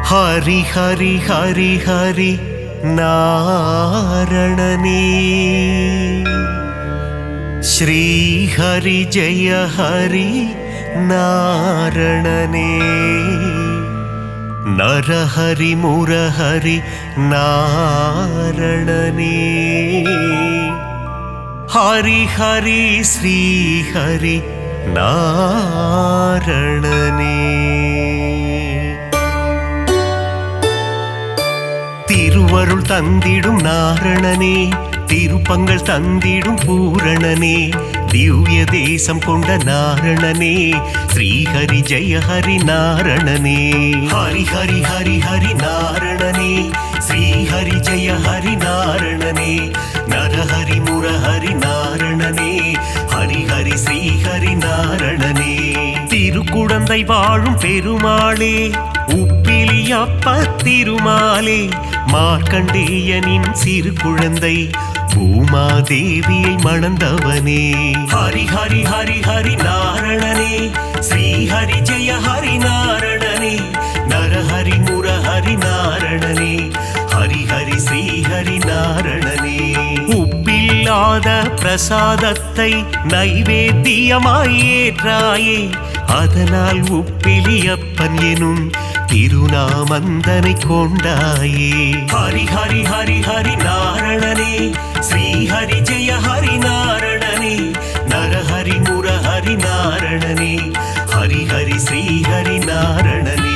ஹரி ஹரி ஹரி ஹரி நாரணனே ஸ்ரீ ஹரி ஜெய ஹரி நாரணனே நரஹரி முரஹரி நாரணனே ஹரி ஹரி ஸ்ரீ ஹரி நாரணனே திருவருள் தந்திடும் நாரணனே திருப்பங்கள் தந்திடும் பூரணனே திவ்ய தேசம் கொண்ட நாரணனே ஸ்ரீஹரி ஜெய ஹரி நாரணனே ஹரி ஹரி ஹரி ஹரி நாரணனே ஸ்ரீஹரி ஜெய ஹரி நாரணனே நரஹரி முரஹரி நாரணனே ஹரி ஹரி ஸ்ரீஹரி நாரணனே திருக்குடந்தை வாழும் பெருமாளே உப்பிலியப்ப திருமாலே மார்க்கண்டேயனின் சிறு குழந்தை பூமாதேவியை மணந்தவனே ஹரி ஹரி ஹரி ஹரி நாரணனே ஸ்ரீஹரி ஜெய ஹரி நாரணனே நரஹரி முரஹரி நாரணனே ஹரி ஹரி ஸ்ரீஹரி நாரணனே உப்பில்லாத பிரசாதத்தை நைவேத்தியமாய் ஏற்றாயே அதனால் உப்பிலியப்பன் எனும் திருநாமந்தனை கொண்டாயே ஹரி ஹரி ஹரி ஹரி நாரணனே ஸ்ரீஹரி ஜெய ஹரி நாரணனே நரஹரி முரஹரி நாரணனே ஹரி ஹரி ஸ்ரீஹரி நாரணனே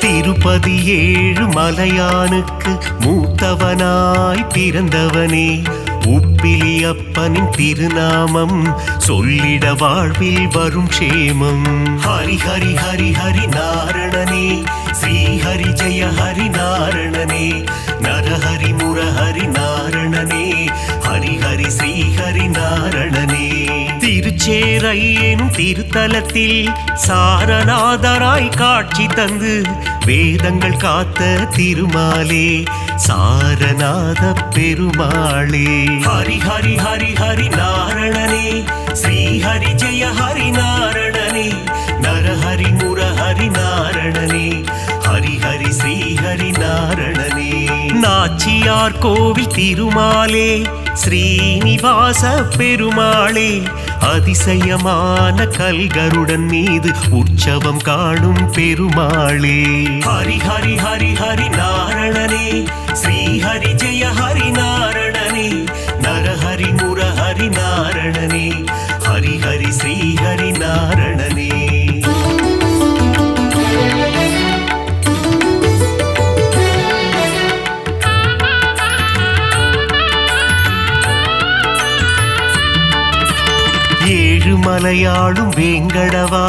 திருப்பதி ஏழு மலையானுக்கு மூத்தவனாய் பிறந்தவனே உப்பிலியப்பனின் திருநாமம் சொல்லிட வாழ்வில் வரும் க்ஷேமம் ஹரி ஹரி ஹரி ஹரி நாரணனே ஸ்ரீஹரி ஜெய ஹரி நாரணனே நரஹரி முரஹரி நாரணனே ஹரி ஹரி ஸ்ரீஹரி நாரணனே திருச்சேரை எனும் திருத்தலத்தில் சாரநாதராய் காட்சி தந்து வேதங்கள் காத்த திருமாலே சாரநாத பெருமாளே ஹரி ஹரி ஹரி ஹரி நாரணனே ஸ்ரீஹரி ஜெய ஹரி நாரணனே நரஹரி முரஹரி நாரணனே ஹரி ஹரி ஸ்ரீஹரி நாரணனே நாச்சியார் கோவில் திருமாலே ஸ்ரீனிவாச பெருமாளே அதிசயமான கல்கருடன் மீது உற்சவம் காணும் பெருமாளே ஹரி ஹரி ஹரி ஹரி நாரணனே ஸ்ரீஹரி ஜெய ஹரி நாரணனே நரஹரி முரஹரி நாரணனே ஹரி ஹரி ஸ்ரீஹரி நாரணனே ஏழு மலையாளும் வேங்கடவா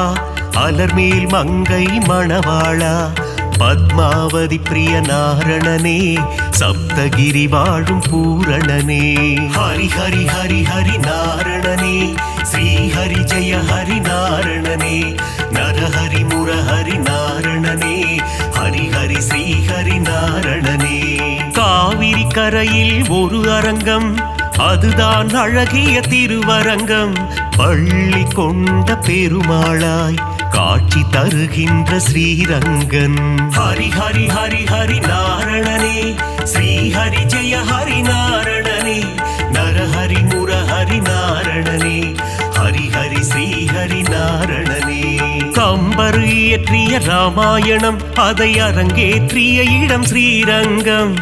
அலர்மேல் மங்கை மணவாளா பத்மாவதி பிரிய நாரணனே சப்தகிரி வாழும் பூரணனே ஹரி ஹரி ஹரி ஹரி நாரணனே ஸ்ரீஹரி ஜெய ஹரி நாரணனே நரஹரி முரஹரி நாரணனே ஹரி ஹரி ஸ்ரீஹரி நாரணனே காவிரி கரையில் ஒரு அரங்கம் அதுதான் அழகிய திருவரங்கம் பள்ளி கொண்ட பெருமாளாய் காட்சி தருகின்ற ஸ்ரீரங்கன் ஹரி ஹரி ஹரி ஹரி நாரணனே ஸ்ரீஹரி ஜெய ஹரி நாரணனே நரஹரி முரஹரி நாரணனே ஹரி ஹரி ஸ்ரீஹரி நாரணனே கம்பர் இயற்றிய ராமாயணம் அதை அரங்கேற்றிய இடம் ஸ்ரீரங்கம்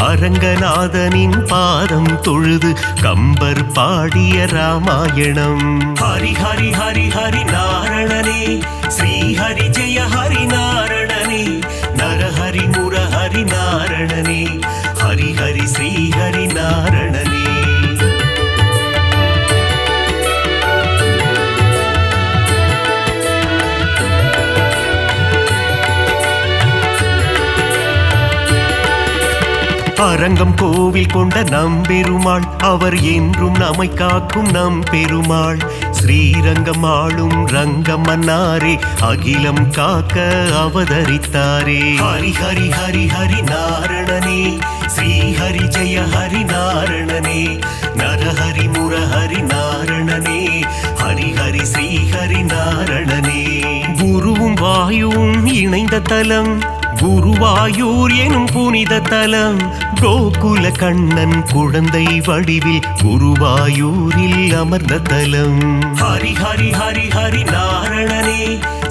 அரங்கநாதனின் பாதம் தொழுது கம்பர் பாடிய ராமாயணம் ஹரி ஹரி ஹரி ஹரி நாரணனே ஸ்ரீஹரி ஜெய ஹரி நாரணனே நரஹரி முரஹரி நாரணனே ஹரி ஹரி ஸ்ரீஹரி நாரணனே அரங்கம் கோவில் கொண்ட நம்பெருமாள் அவர் என்றும் நம்மை காக்கும் நம்பெருமாள் ஸ்ரீரங்கம் ஆளும் ரங்கம் மன்னாரே அகிலம் காக்க அவதரித்தாரே ஹரி ஹரி ஹரி ஹரி நாரணனே ஸ்ரீஹரி ஜெய எடுத்த தலம் குருவாயூர் எனும் புனித தலம். கோகுல கண்ணன் குழந்தை வடிவில் குருவாயூரில் அமர்ந்த தலம். ஹரி ஹரி ஹரி ஹரி நாரணனே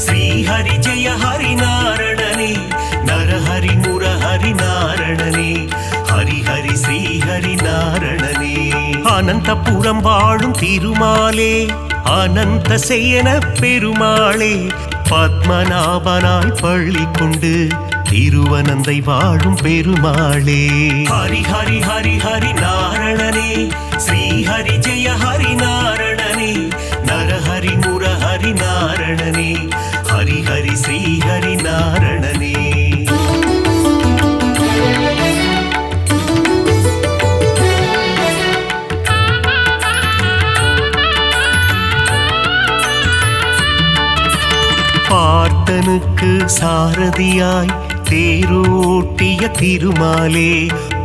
ஸ்ரீ ஹரி ஜெய ஹரி நாரணனே நரஹரி முரஹரி நாரணனே ஹரி ஹரி ஸ்ரீ ஹரி நாரணனே. அனந்தபுரம் வாழும் திருமாலே அனந்த சேன பெருமாளே பத்மநாபனாய் பள்ளி கொண்டு திருவனந்தை வாழும் பெருமாளே. ஹரி ஹரி ஹரி ஹரி நாரணனே ஸ்ரீ ஹரி ஜெய ஹரி நாரணனே நரஹரி முரஹரி நாரணனே ஹரி ஹரி ஸ்ரீ ஹரி நாரணனே. பார்த்தனுக்கு சாரதியாய் தேரோட்டிய திருமாலே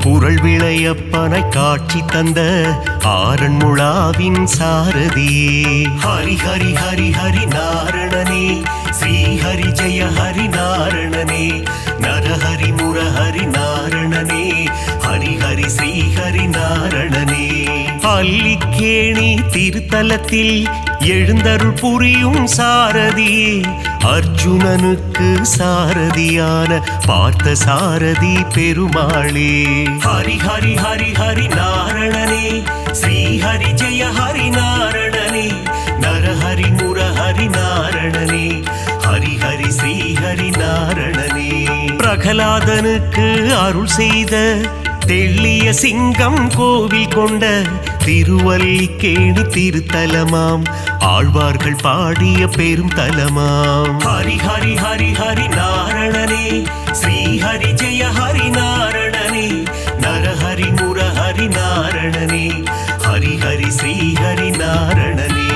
புரள் விளையப்பனை காட்சி தந்த ஆரண்முழாவின் சாரதியே. ஹரி ஹரி ஹரி ஹரி நாரணனே ஸ்ரீ ஹரி ஜெய ஹரி நாரணனே நரஹரி முரஹரி நாரணனே ஹரி ஹரி ஸ்ரீ ஹரி நாரணனே. பள்ளிக்கேணி திருத்தலத்தில் எழுந்தருள் புரியும் சாரதியே அர்ஜுனனுக்கு சாரதியான பார்த்த சாரதி பெருமாளே. ஹரி ஹரி ஹரி ஹரி நாரணனே ஸ்ரீ ஹரி ஜெய ஹரி நாரணனே நரஹரி முரஹரி நாரணனே ஹரி ஹரி ஸ்ரீ ஹரி நாரணனே. பிரகலாதனுக்கு அருள் செய்த தெள்ளிய சிங்கம் கோவில் கொண்ட திருவல்லிக்கேணி திருத்தலமாம் ஆழ்வார்கள் பாடிய பெரும் தலமாம். ஹரி ஹரி ஹரி ஹரி நாரணனே ஸ்ரீ ஹரி ஜெய ஹரி நாரணனே நரஹரி முரஹரி நாரணனே ஹரி ஹரி ஸ்ரீ ஹரி நாரணனே.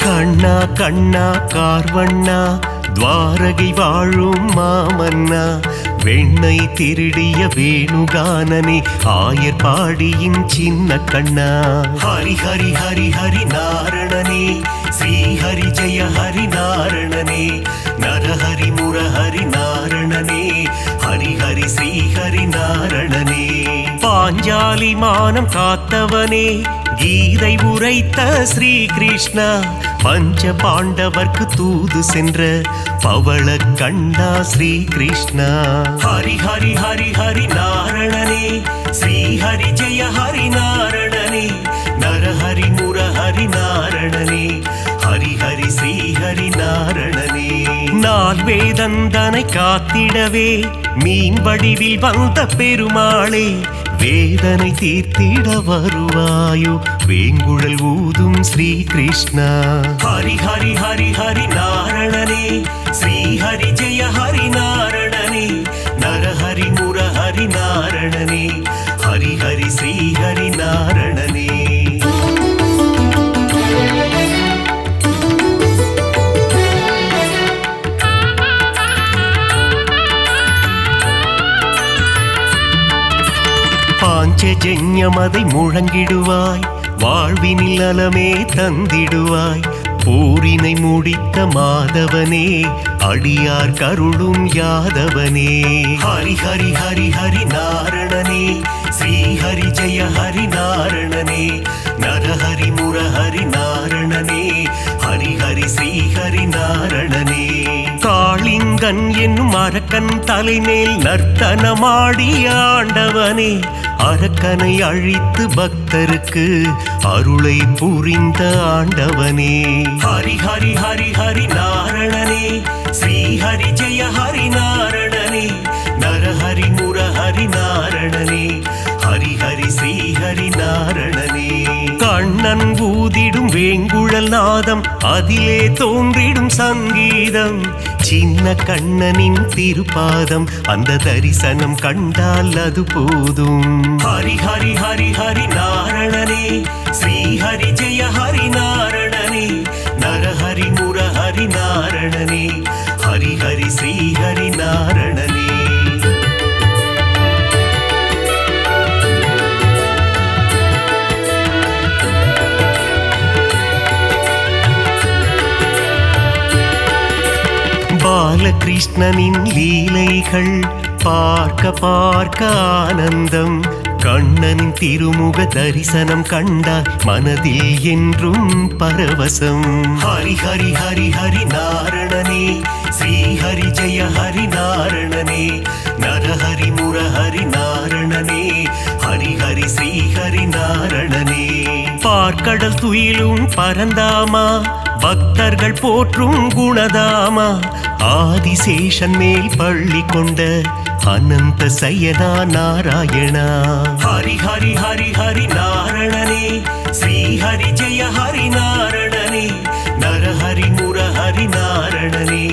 கண்ணா கண்ணா கார்வண்ணா துவாரகை வாழும் மாமன்னா வெண்ணை திருடிய வேணுகானனே ஆயர் பாடியின் சின்ன கண்ணா. ஹரி ஹரி ஹரி ஹரி நாரணனே ஸ்ரீ ஹரி ஜெய ஹரி நாரணனே நரஹரி முரஹரி நாரணனே ஹரி ஹரி ஸ்ரீ ஹரி நாரணனே. பாஞ்சாலி மானம் காத்தவனே கீதை உரைத்த ஸ்ரீ கிருஷ்ணா பஞ்ச பாண்டவர்க்கு தூது சென்ற பவள கண்ணா ஸ்ரீ கிருஷ்ணா. ஹரி ஹரி ஹரி ஹரி நாரணனே ஸ்ரீ ஹரி ஜெய ஹரி நாரணனே நரஹரி முரஹரி நாரணனே ஹரி ஹரி ஸ்ரீ ஹரி நாரணனே. நால் வேதந்தனை காத்திடவே மீன் வடிவில் வந்த பெருமாளே வேதனை தீர்த்திட வருவாயோ வேங்குழல் ஊதும் ஸ்ரீ கிருஷ்ணா. ஹரி ஹரி ஹரி ஹரி நாரணனே ஸ்ரீ ஹரி ஜெய ஹரி நாரணனே நரஹரி முரஹரி நாரணனே ஹரி ஹரி ஸ்ரீ ஹரி நாரணனே. பாஞ்சஜன்யமதை முழங்கிடுவாய் வாழ்வினில் நலமே தந்திடுவாய் போரினை முடித்த மாதவனே அடியார் கருளும் யாதவனே. ஹரி ஹரி ஹரி ஹரி நாரணனே ஸ்ரீ ஹரி ஜெய ஹரி நாரணனே நரஹரி முரஹரி நாரணனே ஹரி ஹரி ஸ்ரீ ஹரி நாரணனே. காளிங்கன் என்னும் அரக்கன் தலைமேல் நர்த்தனமாடிய ஆண்டவனே அரக்கனை அழித்து பக்தருக்கு அருளை புரிந்த ஆண்டவனே. ஹரி ஹரி ஹரி ஹரி நாரணனே ஸ்ரீ ஹரி ஜெய ஹரி நாரணனே நரஹரி முரஹரி நாரணனே ஹரி ஹரி ஸ்ரீ ஹரி நாரணனே. கண்ணன் ஊதிடும் வேங்குழல் நாதம் அதிலே தோன்றிடும் சங்கீதம் சின்ன கண்ணனின் திருப்பாதம் அந்த தரிசனம் கண்டால் அது போதும். ஹரி ஹரி ஹரி ஹரி நாரணனே ஸ்ரீ ஹரி ஜெய ஹரி நாரணனே நரஹரி முரஹரி நாரணனே ஹரி ஹரி ஸ்ரீ ஹரி நாரணனே. பாலகிருஷ்ணனின் லீலைகள் பார்க்க பார்க்க ஆனந்தம். கண்ணனின் திருமுக தரிசனம் கண்டால் மனதில் என்றும் பரவசம். ஹரி ஹரி ஹரி ஹரி நாரணனே, ஸ்ரீ ஹரி ஜெய ஹரி நாரணனே, நரஹரி முரஹரி நாரணனே, ஹரி ஹரி ஸ்ரீ ஹரி நாரணனே. பார்க்கடல் துயிலும் பரந்தாமா, பக்தர்கள் போற்றும் குணதாமா, ஆதிசேஷன் மேல் பள்ளி கொண்ட அனந்த சயனா நாராயணா. ஹரி ஹரி ஹரி ஹரி நாரணனே, ஸ்ரீ ஹரி ஜெய ஹரி நாரணனே, நரஹரி முரஹரி நாரணனே,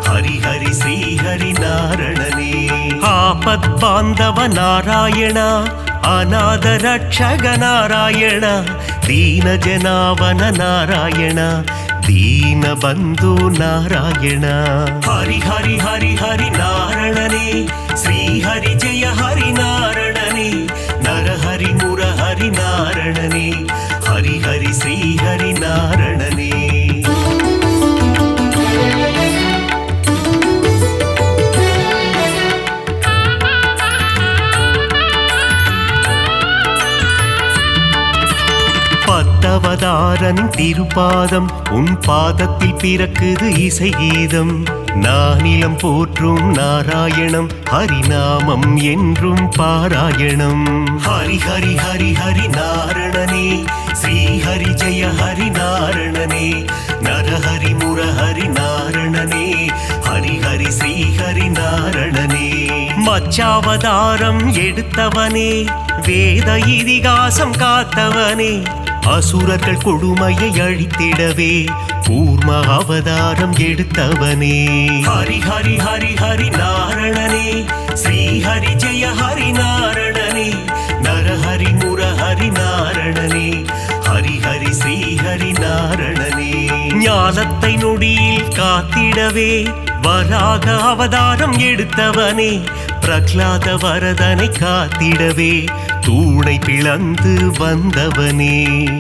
ஹரி ஹரி ஸ்ரீ ஹரி நாரணனே. ஆபத் பாந்தவ நாராயணா, அநாத ரட்சக நாராயணா, தீன ஜனாவன நாராயணா, தீன பந்து நாராயண. ஹரி ஹரி ஹரி ஹரி நாரணனே, ஸ்ரீ ஹரி ஜெய ஹரி நாரணனே, நரஹரி முரஹரி நாரணனே, ஹரி ஹரி ஸ்ரீ ஹரி நாரணனே. பத்தவதாரன் திருப்பாதம், உன் பாதத்தில் பிறக்குது இசை கீதம். நானிலம் போற்றும் நாராயணம், ஹரிநாமம் என்றும் பாராயணம். ஹரி ஹரி ஹரி ஹரி நாரணனே, ஸ்ரீ ஹரி ஜெய ஹரி நாரணனே, நரஹரி முரஹரி நாரணனே, ஹரி ஹரி ஸ்ரீ ஹரி நாரணனே. மச்சாவதாரம் எடுத்தவனே, வேத இதிகாசம் காத்தவனே, அசுரர்கள் கொடுமையை அழித்திடவே கூர்ம அவதாரம் எடுத்தவனே. ஹரி ஹரி ஹரி ஹரி நாரணனே, ஸ்ரீ ஹரி ஜெய ஹரி நாரணனே, நரஹரி முரஹரி நாரணனே, ஹரி ஹரி ஸ்ரீ ஹரி நாரணனே. ஞானத்தை நொடியில் காத்திடவே வராக அவதாரம் எடுத்தவனே, பிரகலாத வரதனை காத்திடவே தூணை பிளந்து வந்தவனே.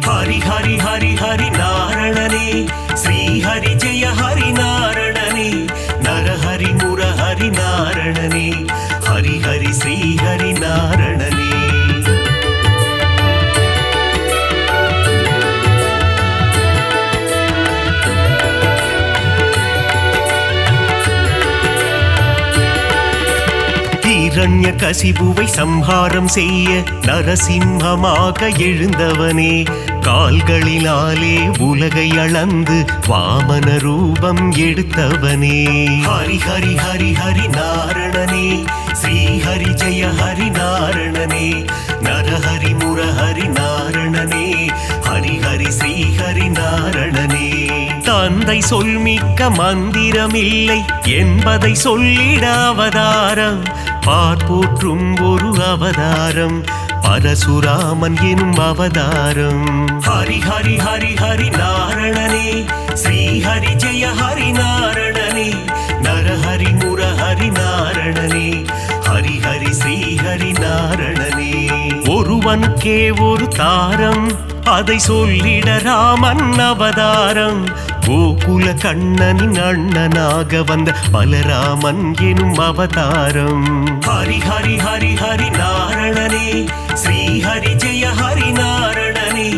ஹரி ஹரி ஹரி ஹரி நாரணனே, ஸ்ரீ ஹரி ஜெய ஹரி நாரணனே, நரஹரி முரஹரி நாரணனே, ஹரி ஹரி ஸ்ரீ ஹரி நாரணனே. இரண்ய கசிபுவை சம்ஹாரம் செய்ய நரசிம்மமாக எழுந்தவனே, கால்களினாலே உலகை அளந்து வாமன ரூபம் எடுத்தவனே. ஹரி ஹரி ஹரி ஹரி நாரணனே, ஸ்ரீ ஹரி ஜெய ஹரி நாரணனே, நரஹரி முரஹரி நாரணனே, ஹரி ஹரி ஸ்ரீ ஹரி நாரணனே. தந்தை சொல்மிக்க மந்திரமில்லை என்பதை சொல்லிட அவதாரம், பார்ப்போற்றும் ஒரு அவதாரம், பரசுராமன் எனும் அவதாரம். ஹரி ஹரி ஹரி ஹரி நாரணனே, ஸ்ரீ ஹரி ஜெய ஹரி நாரணனே, நரஹரி முரஹரி நாரணனே, ஹரி ஹரி ஸ்ரீ ஹரி நாரணனே. ஒருவனுக்கே ஒரு தாரம், அதை சொல்லிட ராமன் அவதாரம், கோகுல கண்ணனின் அண்ணனாக வந்த பலராமன் எனும் அவதாரம். ஹரி ஹரி ஹரி ஹரி நாரணனே, ஸ்ரீ ஹரி ஜெய ஹரி நாரணனே,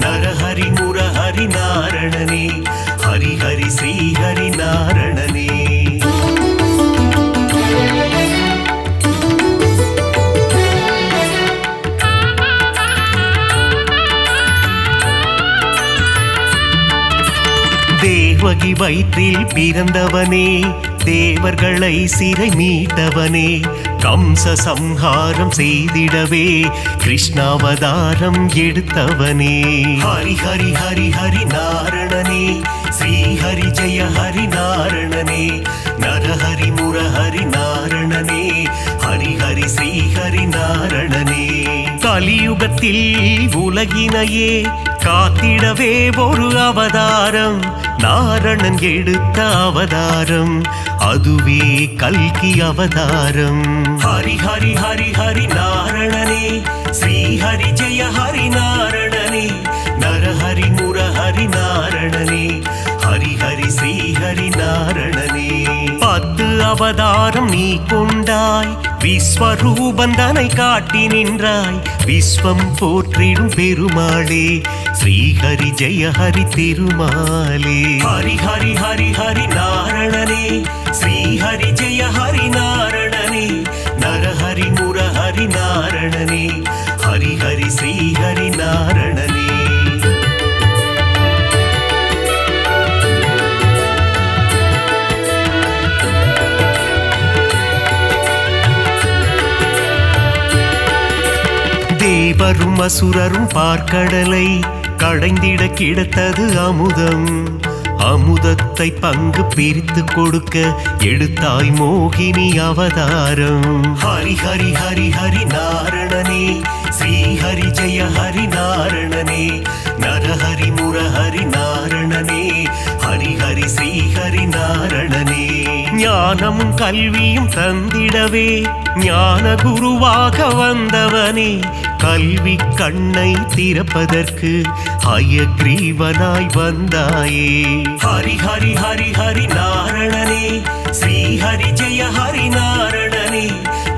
நரஹரி முரஹரி நாரணனே, ஹரி ஹரி ஸ்ரீ ஹரி நாரணனே. தேவகி வயிற்றில் பிறந்தவனே, தேவர்களை சிறை மீட்டவனே, கம்ச சம்ஹாரம் செய்திடவே கிருஷ்ணாவதாரம் எடுத்தவனே. ஹரி ஹரி ஹரி ஹரி நாரணனே, ஸ்ரீ ஹரி ஜெய ஹரி நாரணனே, நரஹரி முரஹரி நாரணனே, ஹரி ஹரி ஸ்ரீ ஹரி நாரணனே. கலியுகத்தில் உலகினையே காத்திடவே ஒரு அவதாரம், நாரணன் எடுத்த அவதாரம், அதுவே கல்கி அவதாரம். ஹரி ஹரி ஹரி ஹரி நாரணனே, ஸ்ரீ ஹரி ஜெய ஹரி நாரணனே, நரஹரி முரஹரி நாரணனே, ஹரி ஹரி ஸ்ரீ ஹரி நாரணனே. 10 அவதாரம் நீ கொண்டாய், விஸ்வரூபந்தனை காட்டி நின்றாய். விஸ்வம் போற்றிடும் பெருமாளே, ஸ்ரீஹரி ஜெய ஹரி திருமாலே. ஹரி ஹரி ஹரி ஹரி நாரணனே, ஸ்ரீஹரி ஜெய ஹரி நாரணனே. நரஹரி முரஹரி நாரணனே, ஹரி ஹரி ஸ்ரீஹரி நாரணனே. தேவரும் அசுரரும் பார்க்கடலை கடைந்திட கிடைத்தது அமுதம். அமுதத்தை பங்கு பிரித்து கொடுக்க எடுத்தாய் மோகினி அவதாரம். ஹரி ஹரி ஹரி ஹரி நாரணனே, ஸ்ரீஹரி ஜெய ஹரி நாரணனே. நரஹரி முரஹரி நாரணனே, ஹரி ஹரி ஸ்ரீஹரி நாரணனே. ஞானமும் கல்வியும் தந்திடவே ஞான குருவாக வந்தவனே, கல்வி கண்ணை திறப்பதற்கு ஹயக்ரீவனாய் வந்தாயே. ஹரி ஹரி ஹரி ஹரி நாரணனே, ஸ்ரீஹரி ஜெய ஹரி நாரணனே.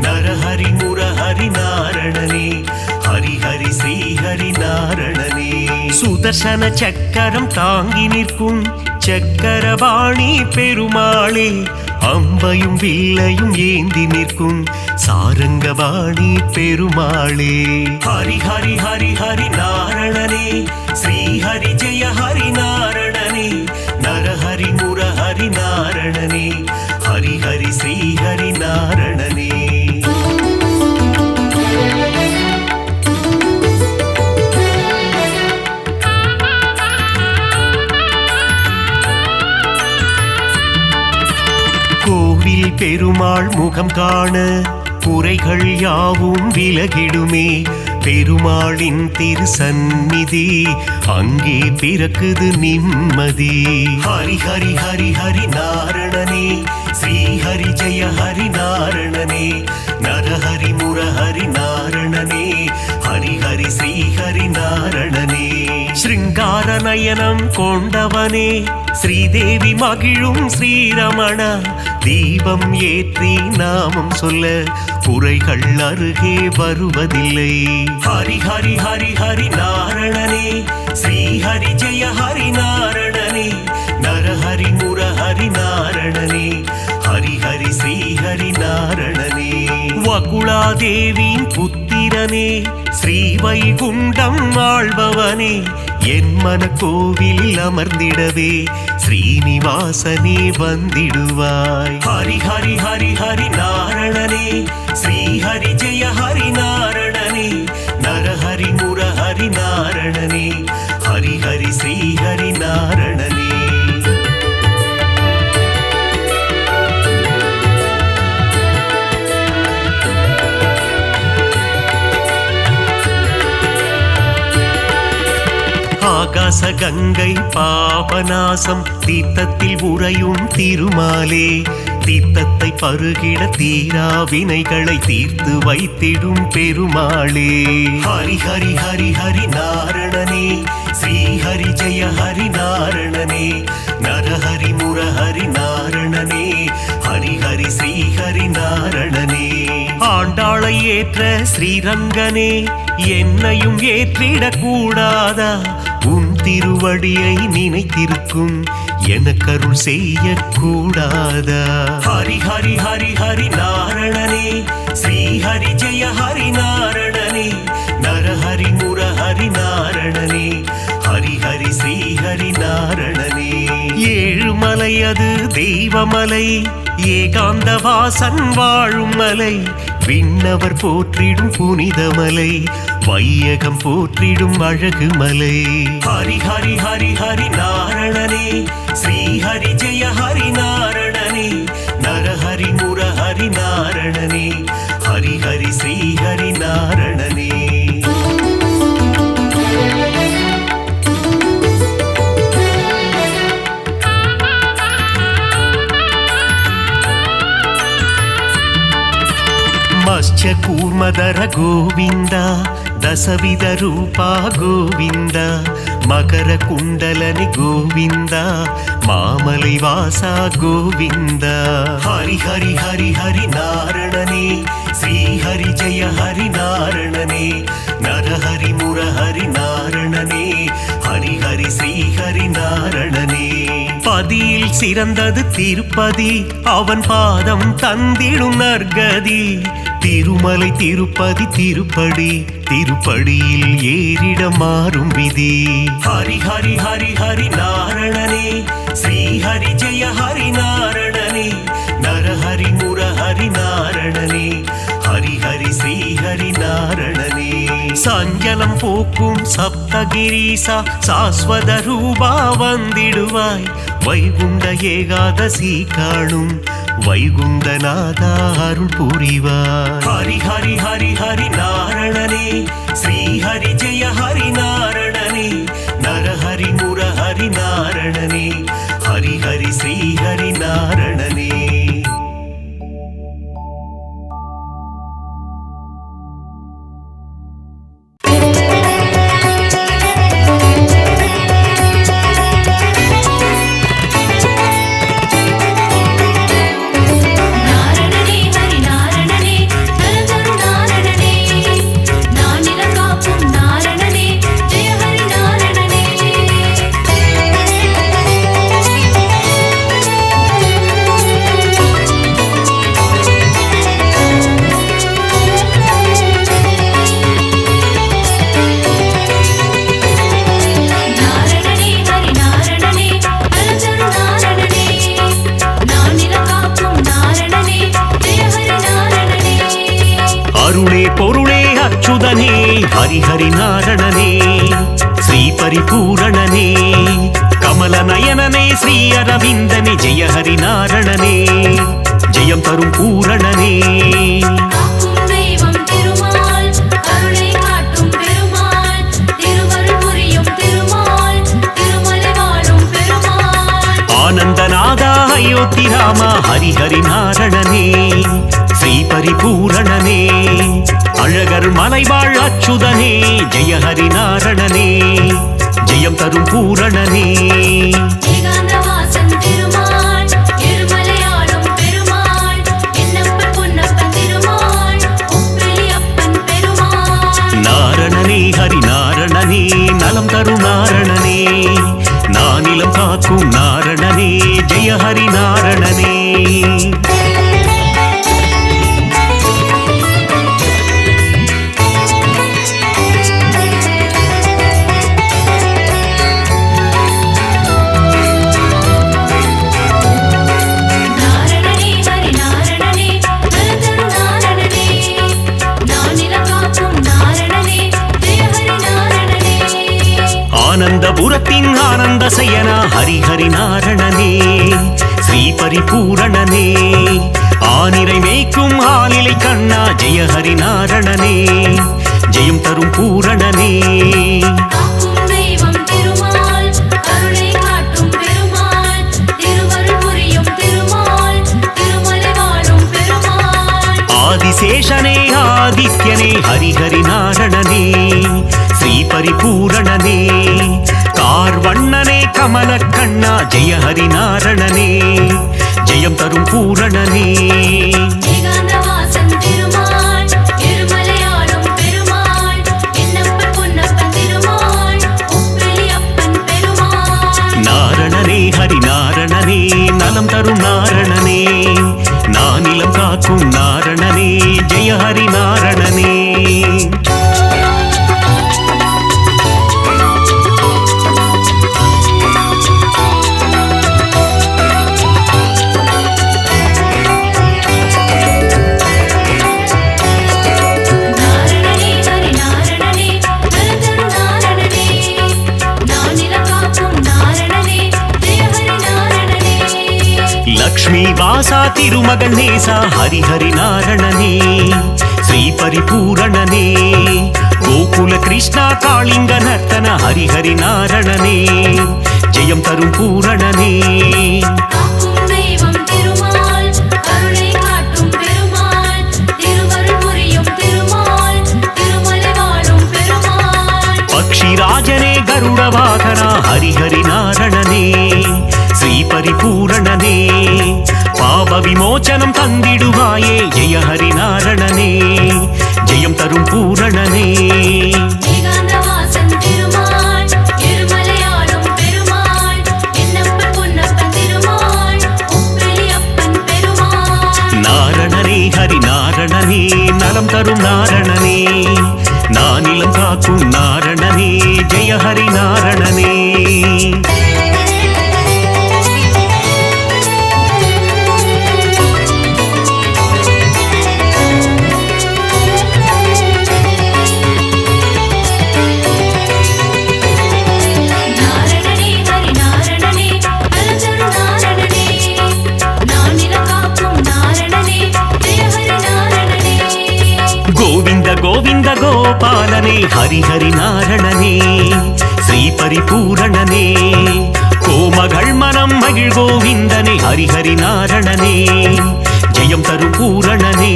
நரஹரி முரஹரி நாரணனே, ஹரி ஹரி ஸ்ரீஹரி நாரணனே. சுதர்சன சக்கரம் தாங்கி நிற்கும் சக்கரபாணி பெருமாளே, அம்பையும் வில்லையும் ஏந்தி நிற்கும் சாரங்கபாணி பெருமாளே. ஹரி ஹரி ஹரி ஹரி நாரணனே, ஸ்ரீஹரி ஜெய ஹரி நாரணனே. நரஹரி முரஹரி நாரணனே, ஹரி ஹரி ஸ்ரீஹரி நாரணனே. கோவில் பெருமாள் முகம் காண குறைகள் யாவும் விலகிடுமே. பெருமாளின் திருசந்நிதி அங்கே பிறக்குது நிம்மதி. ஹரி ஹரி ஹரி ஹரி நாரணனே, ஸ்ரீஹரி ஜெய ஹரி நாரணனே. நரஹரி முரஹரி நாரணனே, ஹரி ஹரி ஸ்ரீஹரி நாரணனே. ஸ்ருங்கார நயனம் கொண்டவனே, ஸ்ரீதேவி மகிழும் ஸ்ரீரமணா. தீபம் ஏற்றி நாமம் சொல்ல குறைகள் அருகே வருவதில்லை. ஹரி ஹரி ஹரி ஹரி நாரணனே, ஸ்ரீஹரி ஜெய ஹரி நாரணனே. நரஹரி முரஹரி நாரணனே, ஹரி ஹரி ஸ்ரீஹரி நாரணனே. வகுளாதேவியின் புத்திரனே, ஸ்ரீ வைகுண்டம் ஆள்பவனே. என் மன கோவிலில் அமர்ந்திடவே ஸ்ரீனிவாசனே வந்திடுவாய். ஹரி ஹரி ஹரி ஹரி நாரணனே, ஸ்ரீஹரி ஜெய ஹரி நாரணனே. நரஹரி முரஹரி நாரணனே, ஹரி ஹரி ஸ்ரீஹரி நாரணனே. ஆகாச கங்கை பாபநாசம் தீர்த்தத்தில் உறையும் திருமாலே. தீர்த்தத்தை பருகிட தீரா வினைகளை தீர்த்து வைத்திடும் பெருமாளே. ஹரி ஹரி ஹரி ஹரி நாரணனே, ஸ்ரீஹரி ஜெய ஹரி நாரணனே. நரஹரி முரஹரி நாரணனே, ஹரி ஹரி ஸ்ரீஹரி நாரணனே. ஆண்டாளை ஏற்ற ஸ்ரீரங்கனே, என்னையும் ஏற்றிடக் கூடாதா? உன் திருவடியை நினைத்திருக்கும் எனக்கருள் செய்ய கூடாதா? ஹரி ஹரி ஹரி ஹரி நாரணனே, ஸ்ரீஹரி ஜெய ஹரி நாரணனே. நரஹரி முரஹரி நாரணனே, ஹரி ஹரி ஸ்ரீஹரி நாரணனே. ஏழுமலை அது தெய்வமலை, ஏகாந்த வாசன் வாழும் மலை. விண்ணவர் போற்றிடும் புனிதமலை, வையகம் போற்றிடும் அழகு மலை. ஹரி ஹரி ஹரி ஹரி நாரணனே, ஸ்ரீஹரி ஜெய ஹரி நாரணனே. நரஹரி முரஹரி நாரணனே, ஹரி ஹரி ஸ்ரீஹரி நாரணனே. ಮತ್ಸ್ಯ ಕೂರ್ಮದರ ಗೋವಿಂದ, ದಶವಿಧ ರೂಪ ಗೋವಿಂದ. மகர குண்டலனி கோவிந்தா மாமலை வாசா கோவிந்தா ஹரி ஹரி ஹரி ஹரி நாரணனே ஸ்ரீ ஹரி ஜெய ஹரி நாரணனே நரஹரி முரஹரி நாரணனே ஹரி ஹரி ஸ்ரீ ஹரி நாரணனே பதியில் சிறந்தது திருப்பதி அவன் பாதம் தந்திடும் நற்கதி திருமலை திருப்பதி திருப்படி திருப்படியில் ஏறிட மாறும் விதி ஹரி ஹரி ஹரி ஹரி நாரணனே ஸ்ரீ ஹரி ஜெய ஹரி நாரணனே நரஹரி முரஹரி நாரணனே ஹரி ஹரி ஸ்ரீ ஹரி நாரணனே சஞ்சலம் போக்கும் சப்தகிரீசா சாஸ்வத ரூபா வந்திடுவாய் வைகுண்ட ஏகாதசி காணும் வைகுண்டநாதா அருள் புரிவார் ஹரி ஹரி ஹரி ஹரி நாரணனே ஸ்ரீ ஹரி ஜெய ஹரி நாரணனே நரஹரி முரஹரி நாரணனே ஹரி ஹரி ஸ்ரீ ஹரி நாரணனே ஹரி ஹரி நாரணனே ஸ்ரீ பரிபூரணனே கமல நயனனே ஸ்ரீ அரவிந்தனே ஜெய ஹரி நாரணனே ஜெயம் தரும் பூரணனே ஆனந்தநாதா அயோத்தி ராமா ஹரி ஹரி நாரணனே ஸ்ரீ பரிபூரணனே அழகர் மலைவாழ் அச்சுதனே ஜெய ஹரி நாரணனே ஜெயம் தரும் பூரணனே நாரணனே ஹரி நாரணனே நலம் தரும் நாரணனே நானிலம் காக்கும் நாரணனே ஜெய ஹரி நாரணனே ஆனந்தபுரத்தின் ஆனந்த சயனா ஹரி ஹரி நாரணனே ஸ்ரீ பரிபூரணனே ஆனிரை மேய்க்கும் ஆலிலை கண்ணா ஜெய ஹரி நாரணனே ஜெயம் தரும் பூரணனே ஆதிசேஷனே ஆதித்யனே ஹரி ஹரி நாரணனே ஸ்ரீ பரிபூரணனே கார்வண்ணனே கமல கண்ணா ஜெய ஹரி நாரணனே ஜெயம் தரும் பூரணனே நாரணனே ஹரி நாரணனே நலம் தரும் நாரணனே நானிலம் காக்கும் நாரணனே ஜெய ஹரி நாரணனே லக்ஷ்மி வாசா திருமகன் நேசா ஹரி ஹரி நாரணனே ஸ்ரீ பரிபூரணனே கோகுல கிருஷ்ணா காளிங்க நர்த்தன ஹரி ஹரி நாரணனே ஜெயம் தரும் பூரணனே పక్షిరాజనే గరుడ వాహన హరిహరి నారణనే శ్రీ పరిపూరణనే பாப விமோச்சனம் தந்திடுவாயே ஜெய ஹரிநாரணனே ஜெயம் தரும் பூரணனே நாரணனே ஹரிநாரணனே நலம் தரும் நாரணனே நானிலம் காக்கும் நாரணனே ஜெய ஹரிநாரணனே கோவிந்த கோபாலனே ஹரிஹரி நாரணனே ஸ்ரீ பரிபூரணனே கோமகள் மனம் மகிழ் கோவிந்தனே ஹரிஹரி நாரணனே ஜெயம் தரும் பூரணனே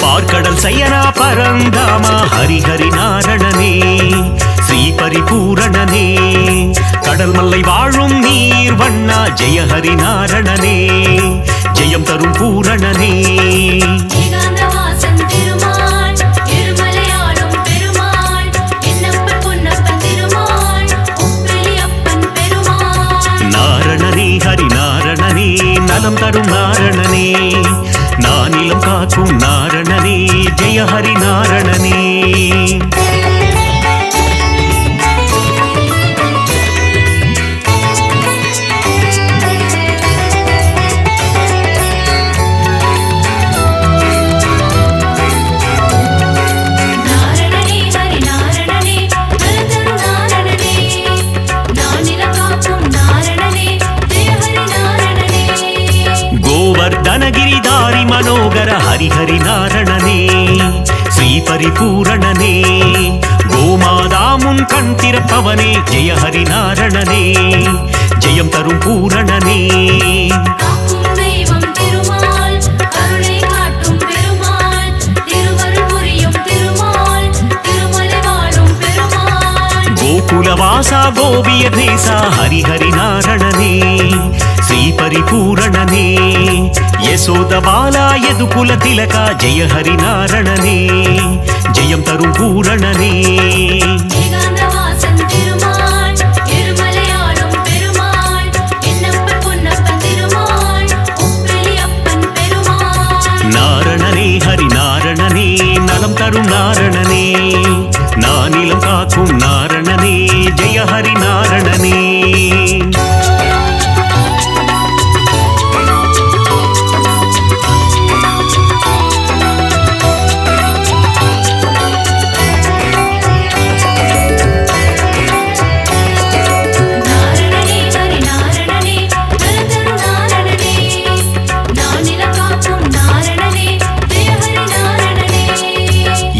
பார்க்கடல் சயனா பரந்தாமா ஹரிஹரி நாரணனே ஸ்ரீ பரிபூரணனே கடல் மல்லை வாழும் நீர் வண்ணா ஜெய ஹரிநாரணனே ஜெயம் தரும் பூரணனே நாரணனே ஹரிநாரணனே நலம் தரும் நாரணனே நானிலம் காக்கும் நாரணனே ஜெய ஹரிநாரணனே ధనగిరిధారి మనోగర హరిహరి నారణనే శ్రీ పరిపూరణనే கோமாதாமுன் கண் திறப்பவனே ஜெய ஹரிநாரணனே ஜெயம் தரும் பூரணனே கோகுலவாசா கோபிய தேசா ஹரிஹரி நாரணனே శ్రీ పరిపూరణనే యశోద బాలా యదుకుల తిలక జయ హరినారణనే జయం తரும் పూరణనే நாரணனே ஹரிநாரணனே நலம் தரும் நாரணனே நானிலம் காக்கும் நாரணனே ஜெய ஹரிநாரணனே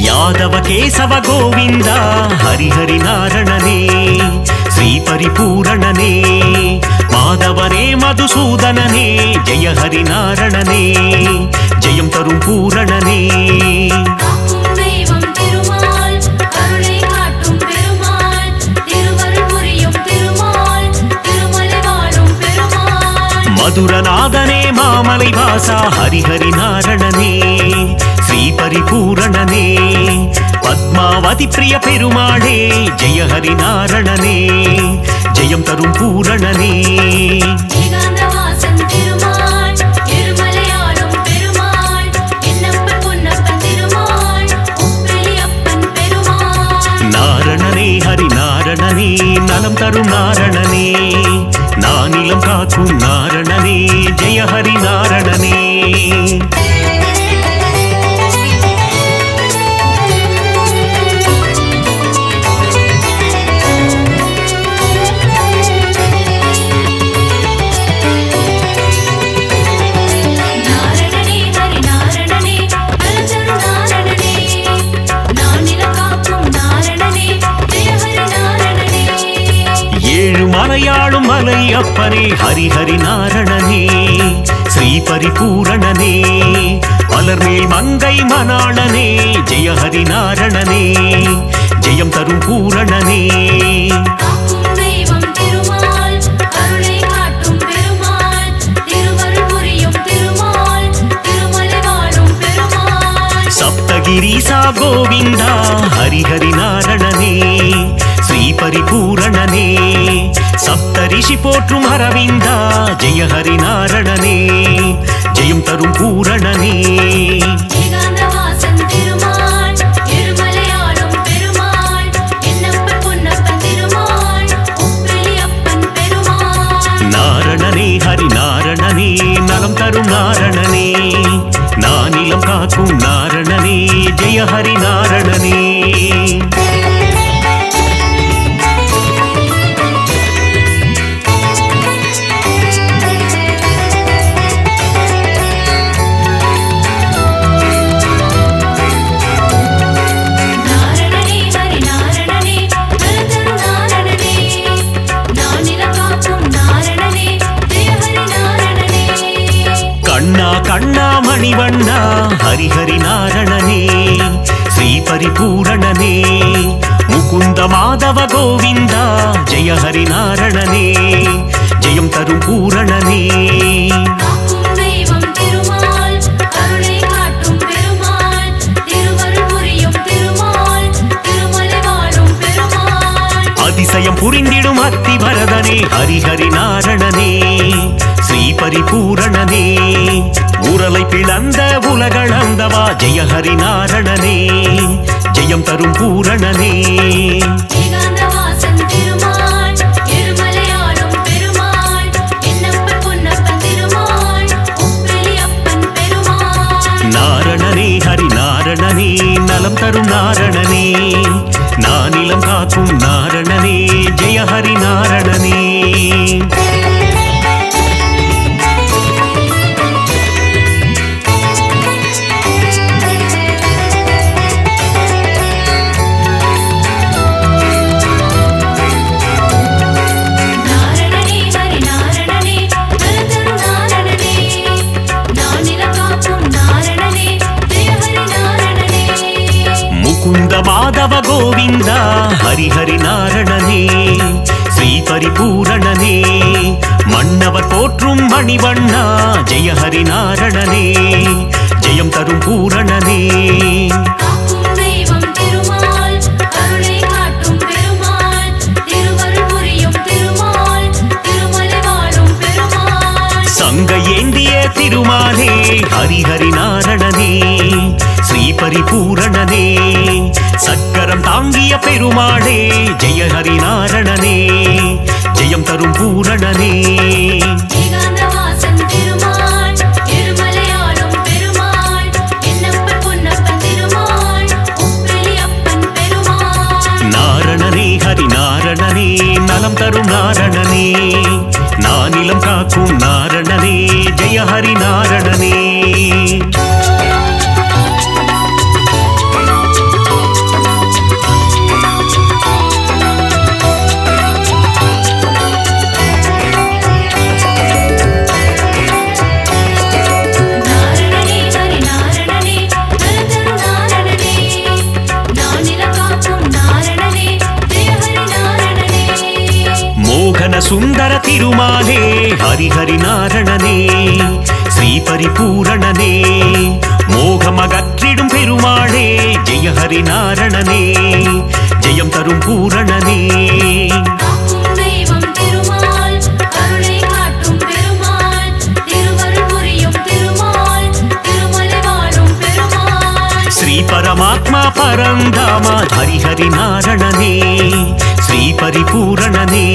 యాదవ కేశవ గోవింద హరిహరి నారణనే శ్రీ పరిపూరణనే మాధవనే మధుసూదననే జయ హరి నారణనే జయం తரும் పూరణనే మధురనాథనే మామలై వాసా హరిహరి నారణనే శ్రీ పరిపూరణనే పద్మావతి ప్రియ పెరుమాళే జయ హరినారణనే జయం తரும் పూరణనే நாரணனே ஹரிநாரணனே நலம் தரும் நாரணனே நானிலம் காக்கும் நாரணனே ஜெய ஹரிநாரணனே மலையாளும் மலை அப்பனே ஹரிஹரி நாரணனே ஸ்ரீ பரிபூரணனே மலர்மேல் மங்கை மணாளனே ஜெய ஹரி நாரணனே ஜெயம் தரும் பூரணனே சப்தகிரீசா கோவிந்தா ஹரிஹரி நாரணனே ஸ்ரீ பரிபூரணனே சப்தரிஷி போற்றும் அரவிந்தா ஜெய ஹரி நாரணனே ஜெயம் தரும் பூரணனே நாரணனே ஹரி நாரணனே நலம் தரும் நாரணனே நானிலம் காக்கும் நாரணனே ஜெய ஹரி நாரணனே கண்ணா மணிவண்ணா ஹரிஹரி நாரணனே ஸ்ரீ பரிபூரணனே முகுந்த மாதவ கோவிந்தா ஜெய ஹரி நாரணனே ஜெயம் தரும் பூரணனே அதிசயம் புரிந்திடும் அத்தி வரதனே ஹரிஹரி நாரணனே ஸ்ரீ பரிபூரணனே உரலை பிளந்த உலகளந்தவா ஜெய ஹரி நாரணனே ஜெயம் தரும் பூரணனே நாரணனே ஹரி நாரணனே நலம் தரும் நாரணனே நானிலம் காக்கும் நாரணனே ஜெய ஹரி நாரணனே முகுந்த மாதவ கோவிந்தா ஹரிஹரி நாரணனே ஸ்ரீ பரிபூரணனே மன்னவர் போற்றும் மணிவண்ணா ஜெய ஹரி நாரணனே ஜெயம் தரும் பூரணனே சங்க ஏந்திய திருமாலே ஹரிஹரி நாரணனே ஸ்ரீ பரிபூரணனே சக்கரம் தாங்கிய பெருமாளே ஜெய ஹரி நாரணனே ஜெயம் தரும் பூரணனே நாரணனே ஹரி நாரணனே நலம் தரும் நாரணனே நானிலம் காக்கும் நாரணனே ஜெய ஹரி நாரணனே சுந்தர திருமாலே ஹரிஹரி நாரணனே ஸ்ரீ பரிபூரணனே மோகமகற்றிடும் பெருமாளே ஜெய ஹரி நாரணனே ஜெயம் தரும் பூரணனே ஸ்ரீ பரமாத்மா பரந்தாமா ஹரிஹரி நாரணனே ஸ்ரீ பரிபூரணனே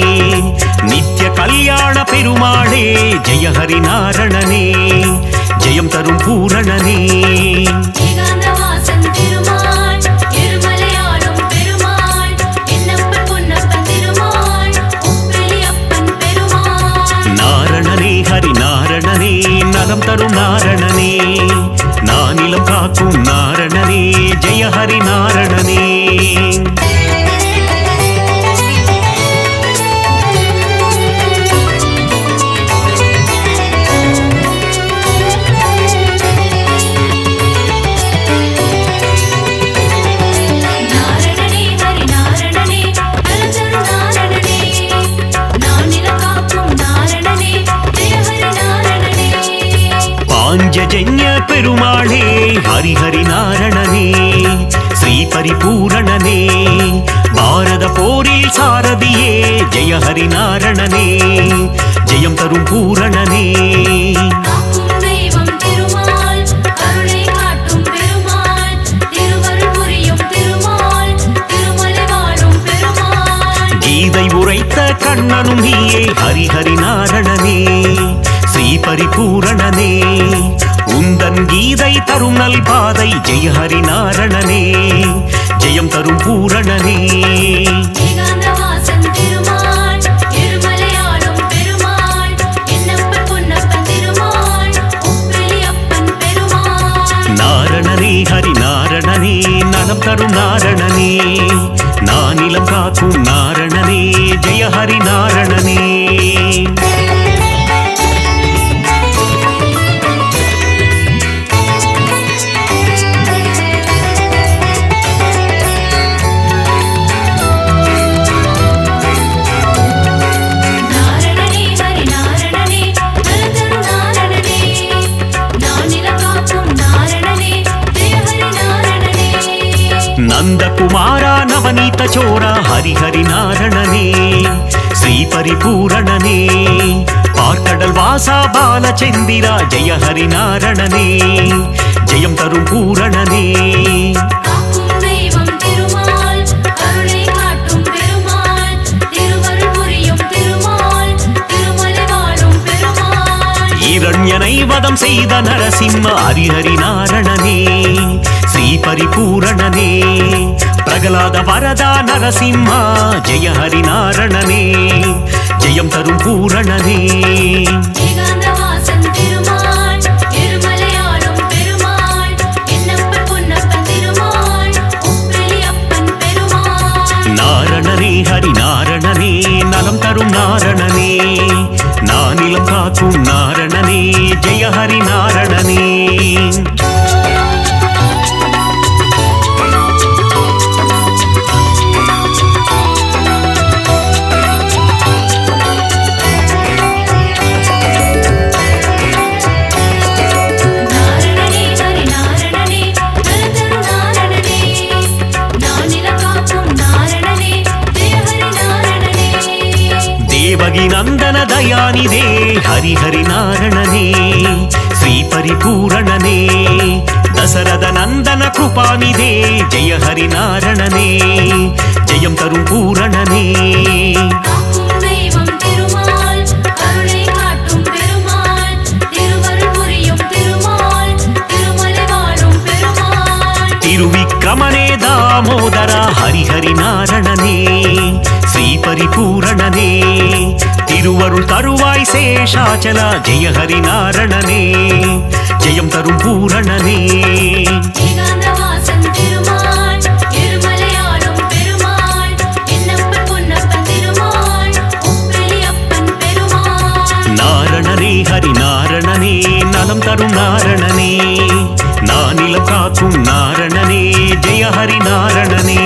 நித்ய கல்யாண பெருமாளே ஜெய ஹரி நாரணனே ஜெயம் தரும் பூரணனே நாரணனே ஹரி நாரணனே நலம் தரும் நாரணனே நானிலம் காக்கும் நாரணனே ஜெய ஹரி நாரணனே பாஞ்சஜன்ய பெருமாளே ஹரிஹரி நாரணனே ஸ்ரீ பரிபூரணனே பாரத போரில் சாரதியே ஜெய ஹரி நாரணனே ஜெயம் தரும் பூரணனே கீதை உரைத்த கண்ணனும் நீயே ஹரிஹரி நாரணனே ஸ்ரீ பரிபூரணனே உந்தன் கீதை தரும் நல் பாதை ஜெய ஹரி நாரணனே ஜெயம் தரும் பூரணனே நாரணனே ஹரி நாரணனே நலம் தரும் நாரணனே நானிலம் காக்கும் நாரணனே ஜெய ஹரி நாரணனே நந்தகுமாரா நவநீத சோரா ஹரிஹரி நாரணனே ஸ்ரீ பரிபூரணனே பார்க்கடல் வாசா பாலச்சந்திரா ஜெய ஹரி நாரணனே ஜெயம் தரும் பூரணனே இரண்யனை வதம் செய்த நரசிம்ம ஹரிஹரி நாரணனே ஸ்ரீ பரிபூரணனே பிரகலாத வரதா நரசிம்மா ஜெய ஹரி நாரணனே ஜெயம் தரும் பூரணனே நாரணனே ஹரி நாரணனே நலம் தரும் நாரணனே நானிலம் காக்கும் நாரணனே ஜெய ஹரி நாரணனே நந்தன தயாநிதே ஹரிஹரி நாரணனே ஸ்ரீ பரிபூரணனே தசரத நந்தன கிருபாநிதே ஜெய ஹரி நாரணனே ஜெயம் தரும் பூரணனே திருவிக்ரமனே தாமோதரா ஹரிஹரி நாரணனே ஸ்ரீ பரிபூரணனே திருவருள் தருவாய் சேஷாச்சலா ஜெய ஹரி நாரணனே ஜெயம் தரும் பூரணனே நாரணனே ஹரி நாரணனே நலம் தரும் நாரணனே நானிலம் காக்கும் நாரணனே ஜெய ஹரி நாரணனே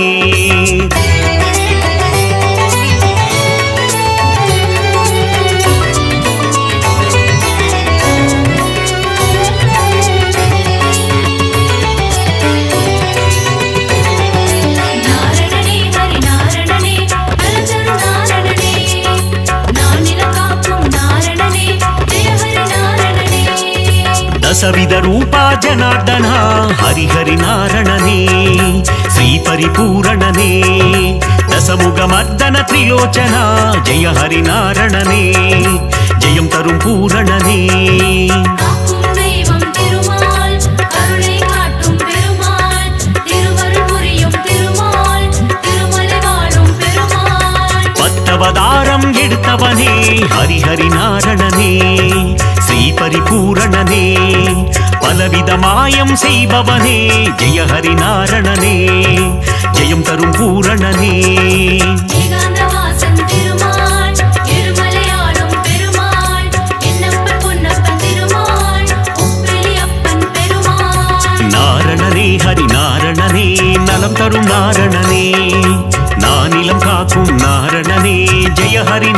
दशविध रूपा जनार्दना हरिहरि नारणने श्री परिपूरणने दशमुखमर्दन त्रिलोचना जय हरि नारणने जयं तरुं पूरणने பத்தவதாரம் எடுத்தவனே ஹரிஹரி நாரணனே ஸ்ரீ பரிபூரணனே பலவித மாயம் செய்பவனே ஜெய ஹரி நாரணனே ஜெயம் தரும் பூரணனே நாரணனே ஹரி நாரணனே நலம் தரும் நாரணனே நானிலம் காக்கும் நாரணனே ஜெய ஹரி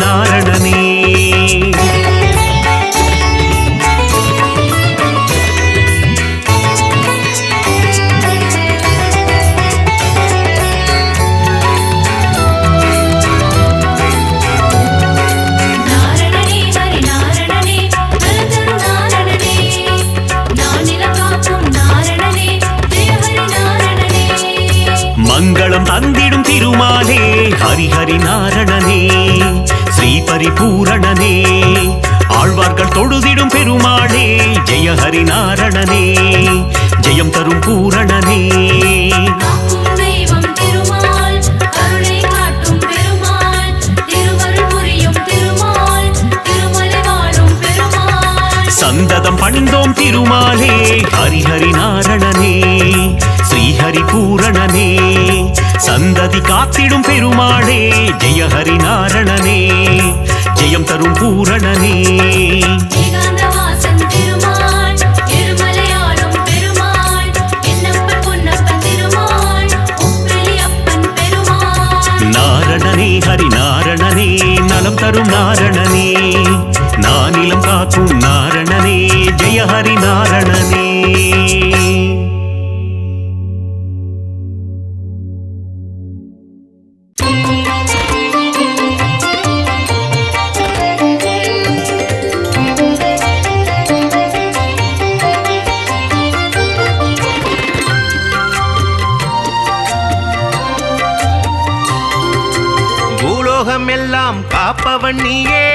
ஹரிஹரி நாரணனே ஸ்ரீ பரிபூரணனே ஆழ்வார்கள் தொழுதிடும் பெருமாளே ஜெய ஹரி நாரணனே ஜெயம் தரும் பூரணனே சந்ததம் பணிந்தோம் திருமாலே ஹரிஹரி நாரணனே ஸ்ரீஹரி பூரணனே சந்ததி காத்திடும் பெருமாளே ஜெய ஹரி நாரணனே ஜெயம் தரும் பூரணனே நாரணனே ஹரி நாரணனே நலம் தரும் நாரணனே நானிலம் காக்கும் நாரணனே ஜெய ஹரி நாரணனே பூலோகம் எல்லாம் காப்பவன் நீயே,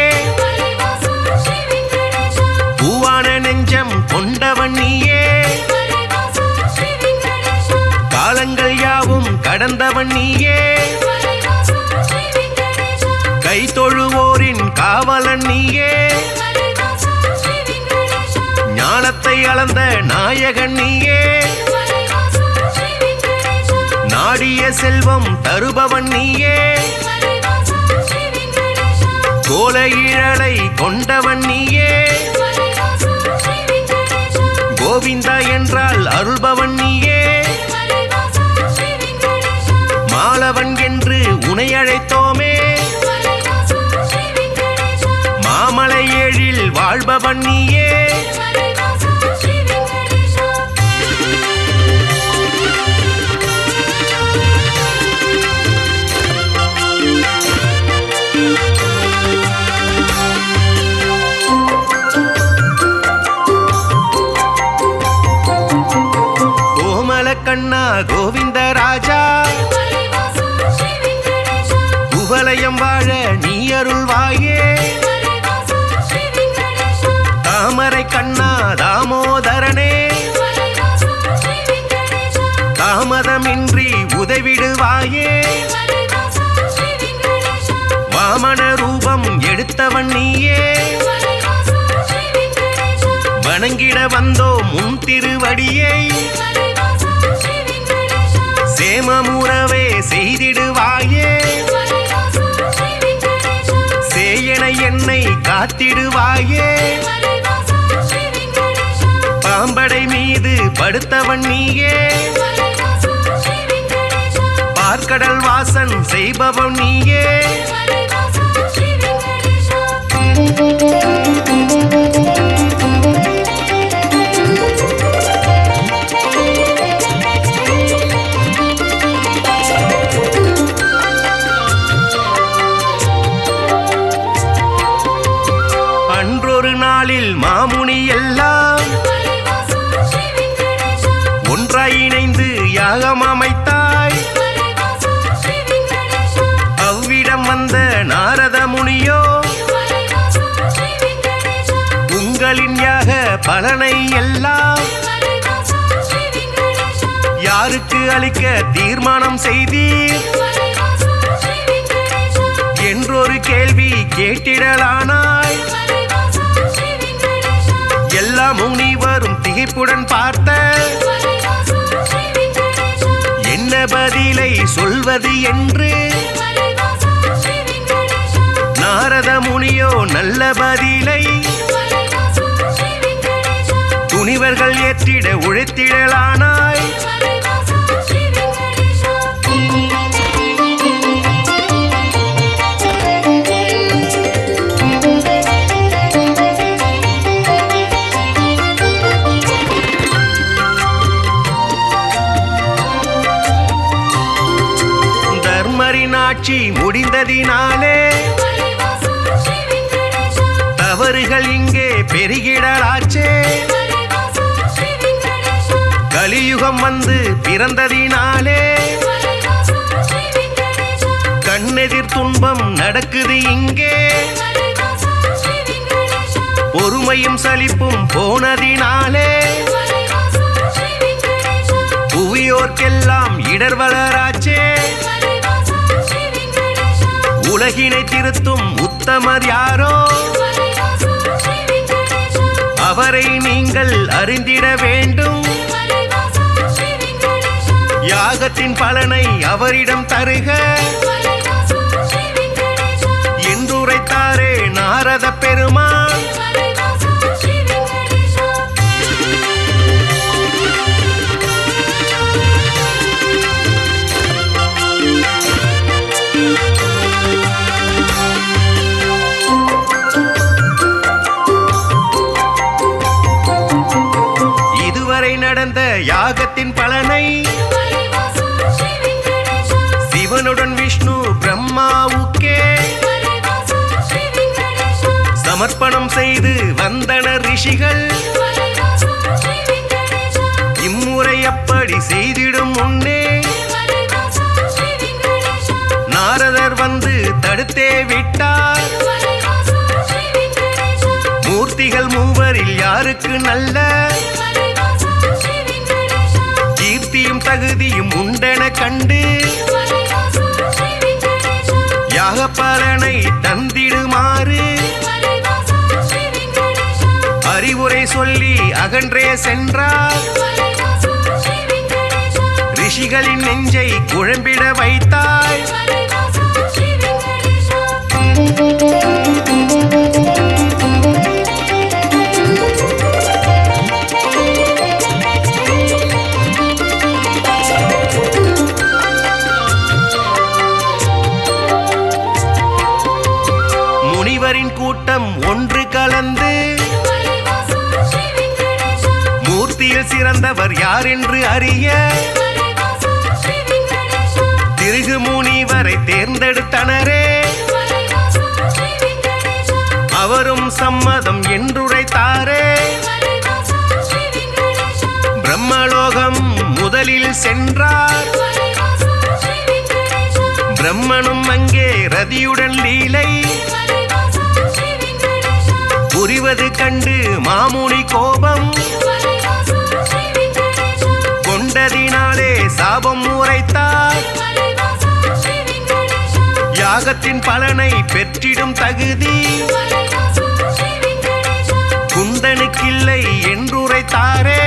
பூவான நெஞ்சம் கொண்டவன் நீயே, காலங்கள் யாவும் கடந்தவன் நீயே, கை தொழுவோரின் காவலன் நீயே, ஞானத்தை அளந்த நாயகன் நீயே, நாடிய செல்வம் தருபவன் நீயே, கோல ஈழலை கொண்டவன் நீயே, கோவிந்தா என்றால் அருள்பவன் நீயே, மாலவன் என்று உனை அழைத்தோமே, மாமலை ஏழில் வாழ்பவன் நீயே, கண்ணா கோவிந்த ராஜா, குவலயம் வாழ நீ அருள்வாயே, தாமரை கண்ணா தாமோதரனே, தாமதமின்றி உதவிடுவாயே, வாமன ரூபம் எடுத்தவன் நீயே, வணங்கிட வந்தோ முன் திருவடியை, சேமமுறவே செய்திடுவாயே, சேயன என்னை காத்திடுவாயே, பாம்படை மீது படுத்தவன் நீயே, பார்க்கடல் வாசன் செய்பவன் நீயே, மாமுனி எல்லாம் ஒன்றாய் இணைந்து யாகம் அமைத்தாய், அவ்விடம் வந்த நாரத முனியோ உங்களின் யாக பலனை எல்லாம் யாருக்கு அளிக்க தீர்மானம் செய்தீர் என்றொரு கேள்வி கேட்டிடலானாய், எல்லா முனிவரும் திகைப்புடன் பார்த்த என்ன பதிலை சொல்வது என்று நாரத முனியோ நல்ல பதிலை துணிவர்கள் ஏற்றிட உழைத்திடலானாய், ஆட்சி முடிந்ததினாலே தவறுகள் இங்கே பெருகிடலாச்சே, கலியுகம் வந்து பிறந்ததினாலே கண்ண கண்ணெதிர் துன்பம் நடக்குது இங்கே பொறுமையும் சலிப்பும் போனதினாலே புவியோர்க்கெல்லாம் இடர் வளராச்சே உலகினை திருத்தும் உத்தமர் யாரோ அவரை நீங்கள் அறிந்திட வேண்டும் யாகத்தின் பலனை அவரிடம் தருக என்றுரைத்தாரே நாரத பெருமான். இதுவரை நடந்த யாகத்தின் பலனை சிவனுடன் விஷ்ணு பிரம்மாவுக்கே சமர்ப்பணம் செய்து வந்தனர் ரிஷிகள். இம்முறை அப்படி செய்திடும் முன்னே நாரதர் வந்து தடுத்தே விட்டார். மூர்த்திகள் மூவரில் யாருக்கு நல்ல கீர்த்தியும் தகுதியும் உண்டென கண்டு யாகப்பலனை தந்திடுமாறு அறிவுரை சொல்லி அகன்றே சென்றார். ரிஷிகளின் நெஞ்சை குழம்பிட வைத்தாய். முனிவரின் கூட்டம் ஒன்று கலந்து மூர்த்தியில் சிறந்தவர் யார் என்று அறிய திருகு முனிவரை தேர்ந்தெடுத்தனரே. அவரும் சம்மதம் என்றுரைத்தாரே. பிரம்மலோகம் முதலில் சென்றார். பிரம்மனும் அங்கே ரதியுடன் லீலை புரிவது கண்டு மாமுனி கோபம் கொண்டதினாலே சாபம் உரைத்தார். யாகத்தின் பலனை பெற்றிடும் தகுதி குந்தனுக்கில்லை என்றுரைத்தாரே.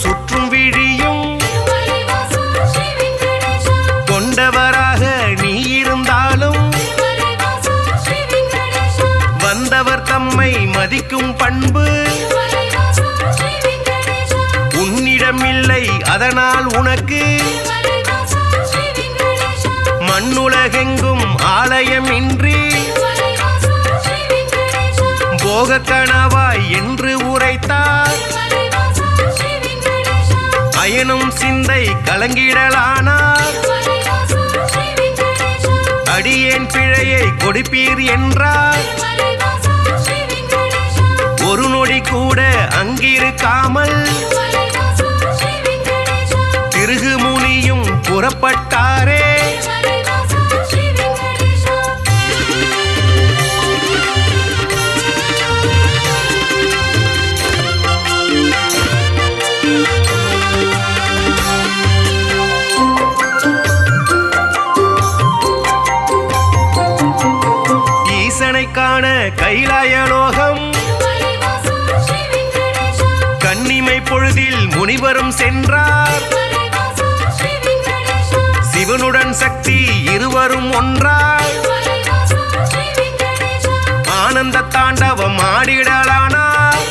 சுற்றும் விழியும் கொண்டவராக நீ இருந்தாலும் வந்தவர் தம்மை மதிக்கும் பண்பு உன்னிடமில்லை. அதனால் உனக்கு மண்ணுலகெங்கும் ஆலயம் இன்றி போக கணவாய் என்று உரைத்தார். அயனும் சிந்தை கலங்கிடலானார். அடியேன் பிழையை கொடுப்பீர் என்றார். ஒரு நொடி கூட அங்கிருக்காமல் திருகு முனியும் புறப்பட்டாரே. காண கைலாயலோகம் கன்னிமை பொழுதில் முனிவரும் சென்றார். சிவனுடன் சக்தி இருவரும் ஒன்றாய் ஆனந்த தாண்டவம் ஆடிடலானார்.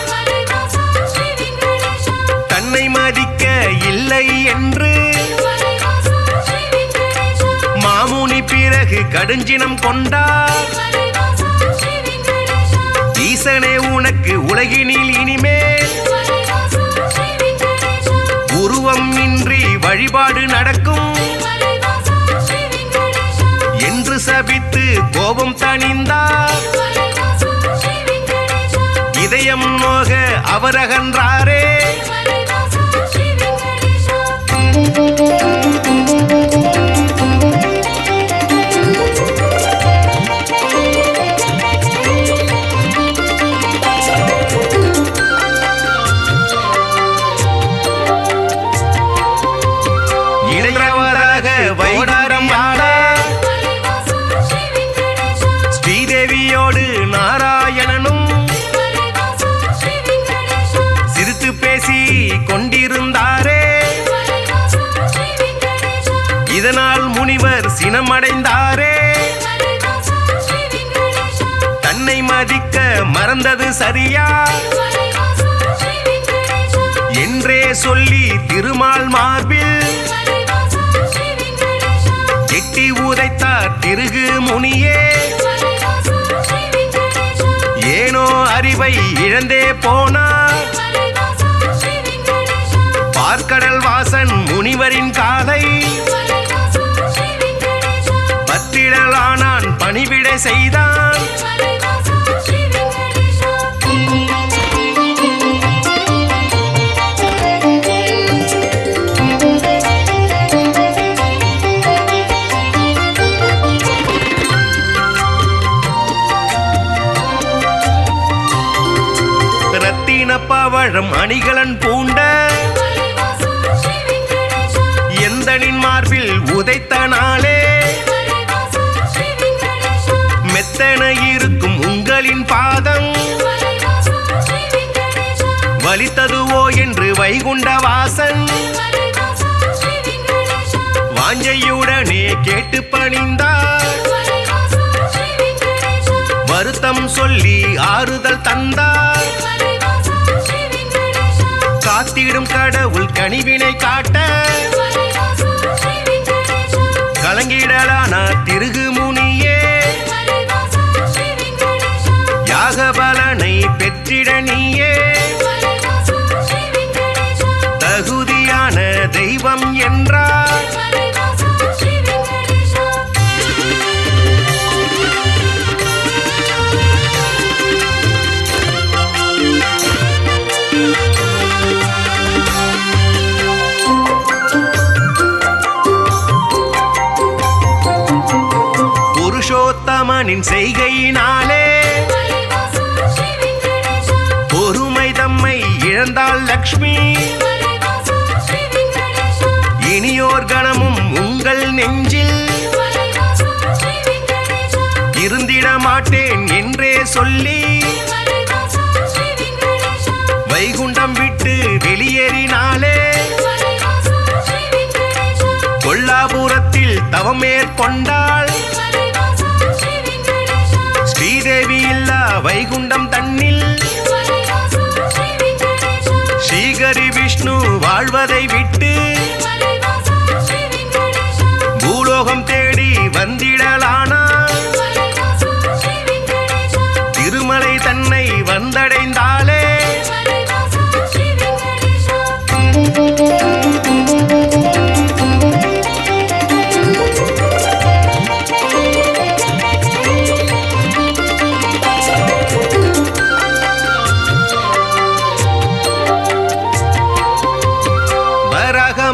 தன்னை மதிக்க இல்லை என்று மாமுனி பிறகு கடுஞ்சினம் கொண்டார். ஈசனே உனக்கு உலகினில் இனிமேல் உருவம் இன்றி வழி வழிபாடு நடக்கும் என்று சபித்து கோபம் தணிந்தார். இதயம் நோக அவரகன்றாரே. இளையவராக வைடாரம் ஆட ஸ்ரீதேவியோடு நாராயணனும் சிரித்து பேசி கொண்டிருந்தாரே. இதனால் முனிவர் சினமடைந்தாரே. தன்னை மதிக்க மறந்தது சரியா என்றே சொல்லி திருமால் மார்பில் எட்டி உதைத்தார் திருகு முனியே. ஏனோ அறிவை இழந்தே போனார். பார்க்கடல் வாசன் முனிவரின் காலை பத்திடலானான், பணிவிட செய்தான். பவழம் அணிகலன் பூண்ட எந்தனின் மார்பில் உதைத்த நாளே மெத்தன இருக்கும் உங்களின் பாதம் வலித்ததுவோ என்று வைகுண்ட வாசன் வாஞ்சையுடனே கேட்டு பணிந்தார். வருத்தம் சொல்லி ஆறுதல் தந்தார். காத்திடும் கடவுள் கனிவினை காட்ட கலங்கிடலானா திருகு முனியே. யாக பலனை பெற்றிட நீயே தகுதியான தெய்வம் என்றார். புருஷோத்தமனின் செய்கையினாலே பொறுமை தம்மை இழந்தாள் லக்ஷ்மி. இனியோர் கணமும் உங்கள் நெஞ்சில் இருந்திட மாட்டேன் என்றே சொல்லி வைகுண்டம் விட்டு வெளியேறினாலே. கொல்லாபுரத்தில் தவம் மேற்கொண்டாள். ஸ்ரீதேவி இல்லா வைகுண்டம் தன்னில் ஸ்ரீகரி விஷ்ணு வாழ்வதை விட்டு பூலோகம் தேடி வந்திடலானா. திருமலை தன்னை வந்தடைந்தாளே.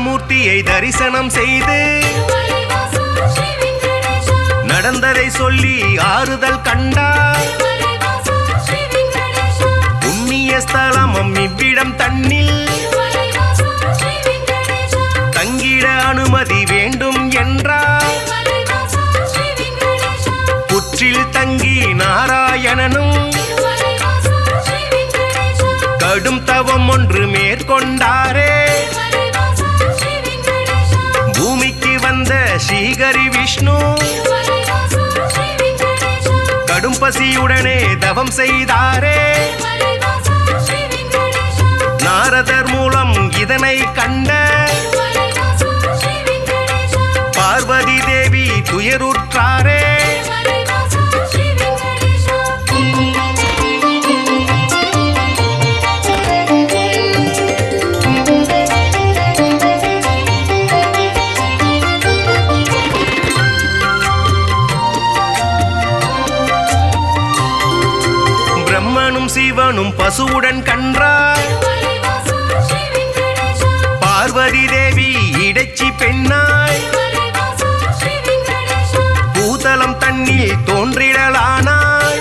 மூர்த்தியை தரிசனம் செய்து நடந்ததை சொல்லி ஆறுதல் கண்டார். புண்ணிய ஸ்தலமும் இவ்விடம் தன்னில் தங்கிட அனுமதி வேண்டும் என்றார். புற்றில் தங்கி நாராயணனும் கடும் தவம் ஒன்று மேற்கொண்டாரே. பூமிக்கு வந்த ஸ்ரீகரி விஷ்ணு கடும் பசியுடனே தவம் செய்தாரே. நாரதர் மூலம் இதனை கண்ட பார்வதி தேவி துயருற்றாரே. பிரம்மனும் சிவனும் பசுவுடன் கன்றாய் பார்வதி தேவி இடைச்சி பெண்ணாய் பூதலம் தன்னில் தோன்றிடலானாய்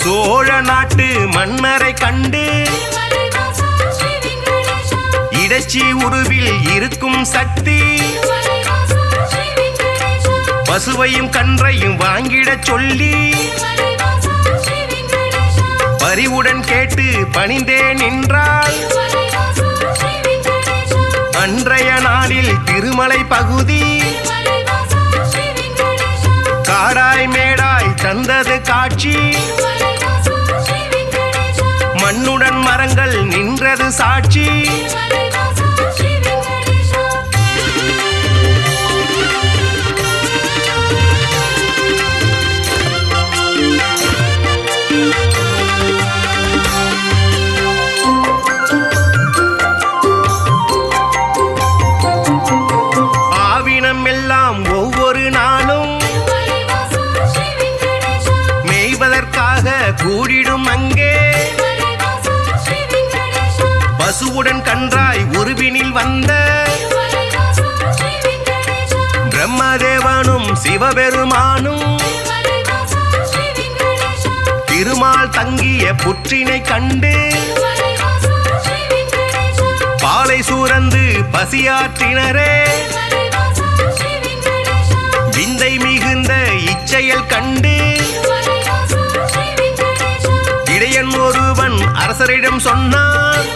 சோழ நாட்டு மன்னரை கண்டு இடைச்சி உருவில் இருக்கும் சக்தி பசுவையும் கன்றையும் வாங்கிடச் சொல்லி பரிவுடன் கேட்டு பணிந்தே நின்றாள். அன்றைய நாளில் திருமலை பகுதி காடாய் மேடாய் தந்தது காட்சி மண்ணுடன் மரங்கள் நின்றது சாட்சி. ஆவினம் எல்லாம் ஒவ்வொரு நாளும் மேய்வதற்காக கூடிடும் அங்கே பசுவுடன் கன்றாய் உருவினில் வந்த பிரம்மதேவனும் சிவபெருமானும் திருமால் தங்கிய புற்றினை கண்டு பாலை சூரந்து பசியாற்றினரே விந்தை மிகுந்த இச்செயல் கண்டு இடையன் ஒருவன் அரசரிடம் சொன்னான்.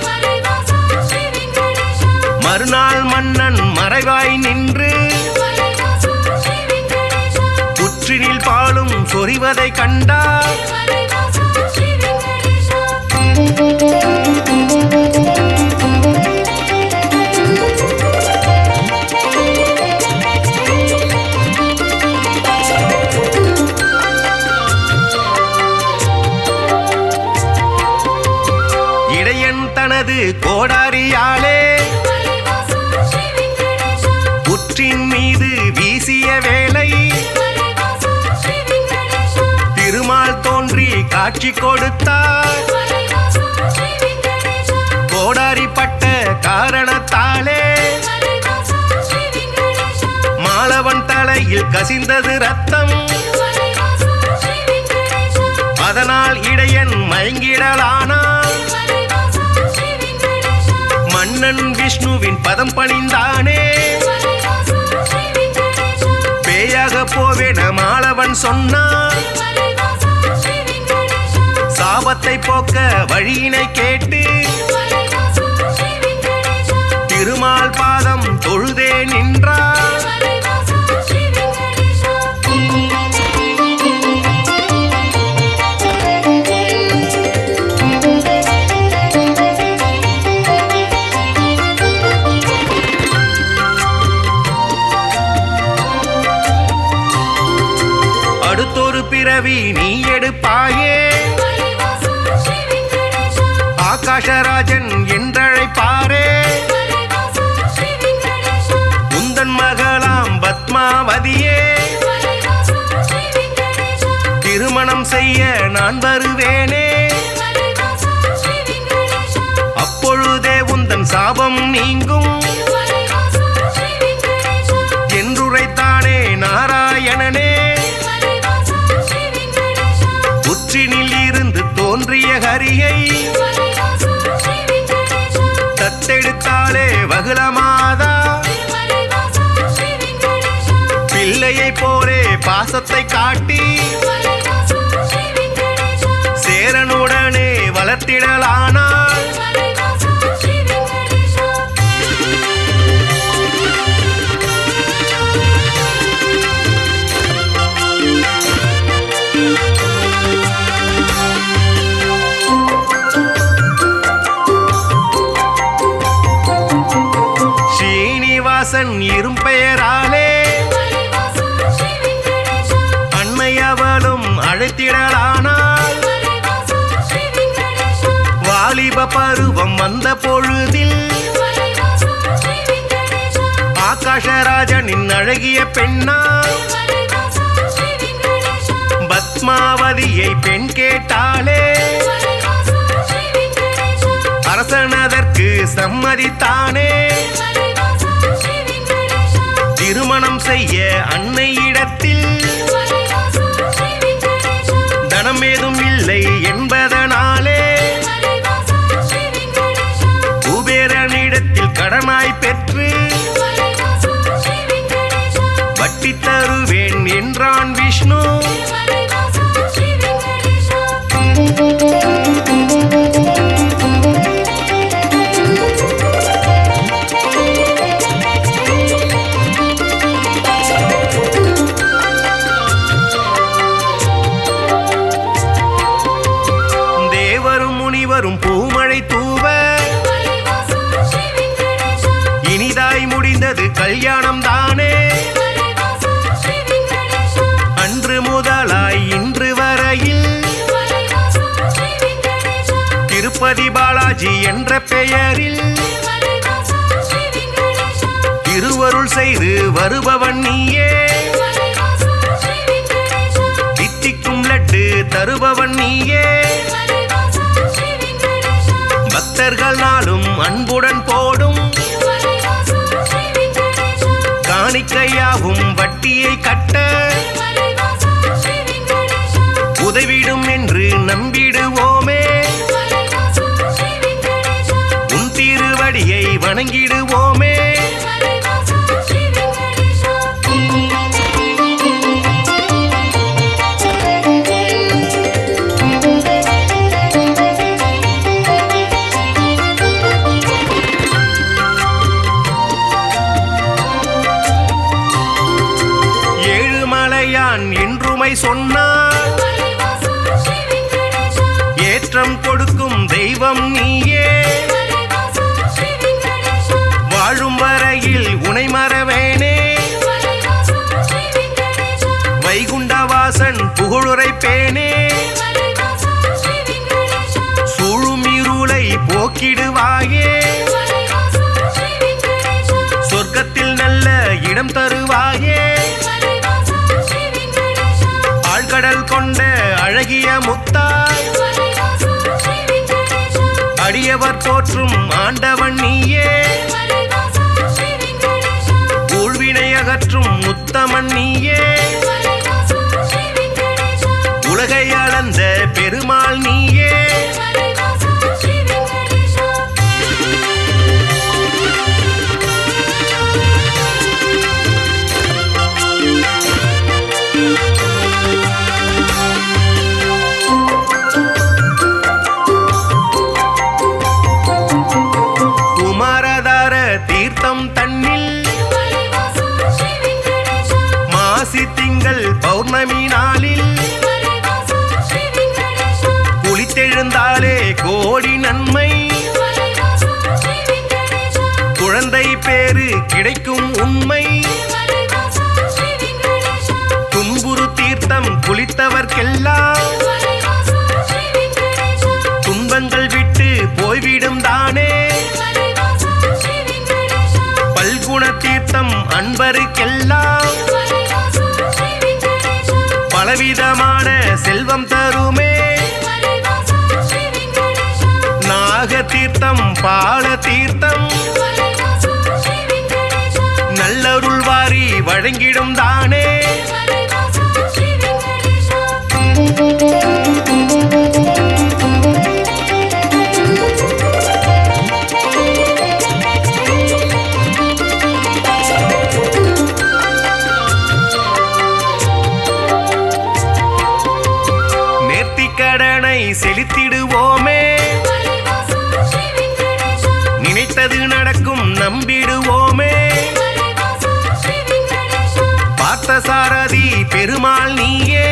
மறுநாள் மன்னன் மறைவாய் நின்று புற்றினில் பாலும் சொரிவதை கண்டார். இடையன் தனது கோடாரியாலே புற்றின் மீது வீசிய வேளை திருமால் தோன்றி காட்சி கொடுத்தார். கோடாரிப்பட்ட காரணத்தாலே மாலவன் தலையில் கசிந்தது ரத்தம். அதனால் இடையன் மயங்கிடலானான். மன்னன் விஷ்ணுவின் பதம் பணிந்தானே பேயாக போவேன மாலவன் சொன்னான். சாபத்தை போக்க வழியினை கேட்டு திருமால் பாதம் தொழுதே நின்றார். அடுத்தொரு பிறவி நீ எடுப்பாயே ஆகாஷராஜன் என்றழைப்பாரே உந்தன் மகளாம் பத்மாவதியே திருமணம் செய்ய நான் வருவேனே அப்பொழுதே உந்தன் சாபம் நீங்கும் என்றுரைத்தானே நாராயணனே. புற்றினில் இருந்து தோன்றிய ஹரியை தத்தெடுத்தாலே வகுளமாதா பிள்ளையை போலே பாசத்தை காட்டி சேரனுடனே வளர்த்திடலானாள். ஸ்ரீனிவாசன் இரும்பெயராலே அன்னையவளும் அழைத்திடலானாள். வாலிப பருவம் வந்த பொழுதில் ஆகாஷராஜனின் அழகிய பெண்ணா பத்ம பத்மாவதியை பெண் கேட்டாலே அரசனதற்கு சம்மதித்தானே திருமணம் செய்ய அன்னையிடத்தில் தனம் ஏதும் இல்லை என்பதனாலே குபேரனிடத்தில் கடனாய் பெற்று வட்டி தருவேன் என்றான் விஷ்ணு. தேவரும் முனிவரும் பூமழை தூவ இனிதாய் முடிந்தது கல்யாணம் தானே. அன்று முதலாய் இன்று வரையில் திருப்பதி பாலாஜி என்ற பெயரில் திருவருள் செய்து வருபவன் நீயே. தித்திக்கும் லட்டு தருபவன் நீயே. பக்தர்கள் நாளும் அன்புடன் போடும் காணிக்கையாவும் வட்டியை கட்ட உதவிடும் என்று நம்பிடுவோமே. உன் திருவடியை வணங்கிடுவோமே. ஏழுமலையான் என்றுமை சொன்னார் ஏற்றம் கொடுக்கும் தெய்வம் நீயே. வாழும் வரையில் உனை மறவேனே. வைகுண்டவாசன் புகழுரைப்பேனே. சூழும் இருளை போக்கிடுவாயே. சொர்க்கத்தில் நல்ல இடம் தருவாயே. ஆழ்கடல் கொண்ட அழகிய முத்தாய் அடியவர் தோற்றும் ஆண்டவன் நீயே. ஊழ்வினை அகற்றும் முத்தமன் நீயே. உலகை அளந்த பெருமாள் நீயே. குமாரதார தீர்த்தம் தன்னில் மாசி திங்கள் பௌர்ணமி நாளில் குளித்தெழுந்தாலே கோடி நன்மை. குழந்தை பேரு கிடைக்கும் உண்மை. துன்புறு தீர்த்தம் குளித்தவர்க்கெல்லாம் துன்பங்கள் விட்டு போய்விடும் தானே. பல்குண தீர்த்தம் அன்பருக்கெல்லாம் பலவிதமான செல்வம் தருமே. நாக தீர்த்தம் பால தீர்த்தம் நல்லருள் வாரி வழங்கிடும் தானே. நேர்த்திக்கடனை செலுத்திடுவோமே. நினைத்தது நடக்கும் நம்பிடுவோமே. பார்த்தசாரதி பெருமாள் நீயே.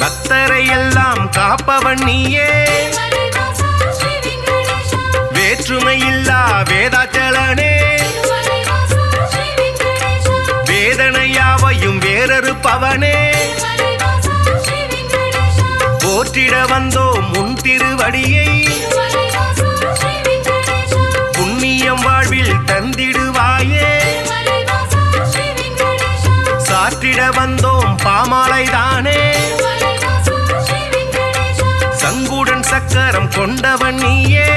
பக்தரை எல்லாம் காப்பவன் நீயே. வேற்றுமையில்லா வேதாச்சலனே. வேதனையாவையும் வேறறுப்பவனே. போற்றிட வந்தோம் உன் திருவடியை. புண்ணியம் வாழ்வில் தந்திடுவாயே. சாற்றிட வந்தோம் பாமாலைதானே சங்குடன் சக்கரம் கொண்டவன் நீயே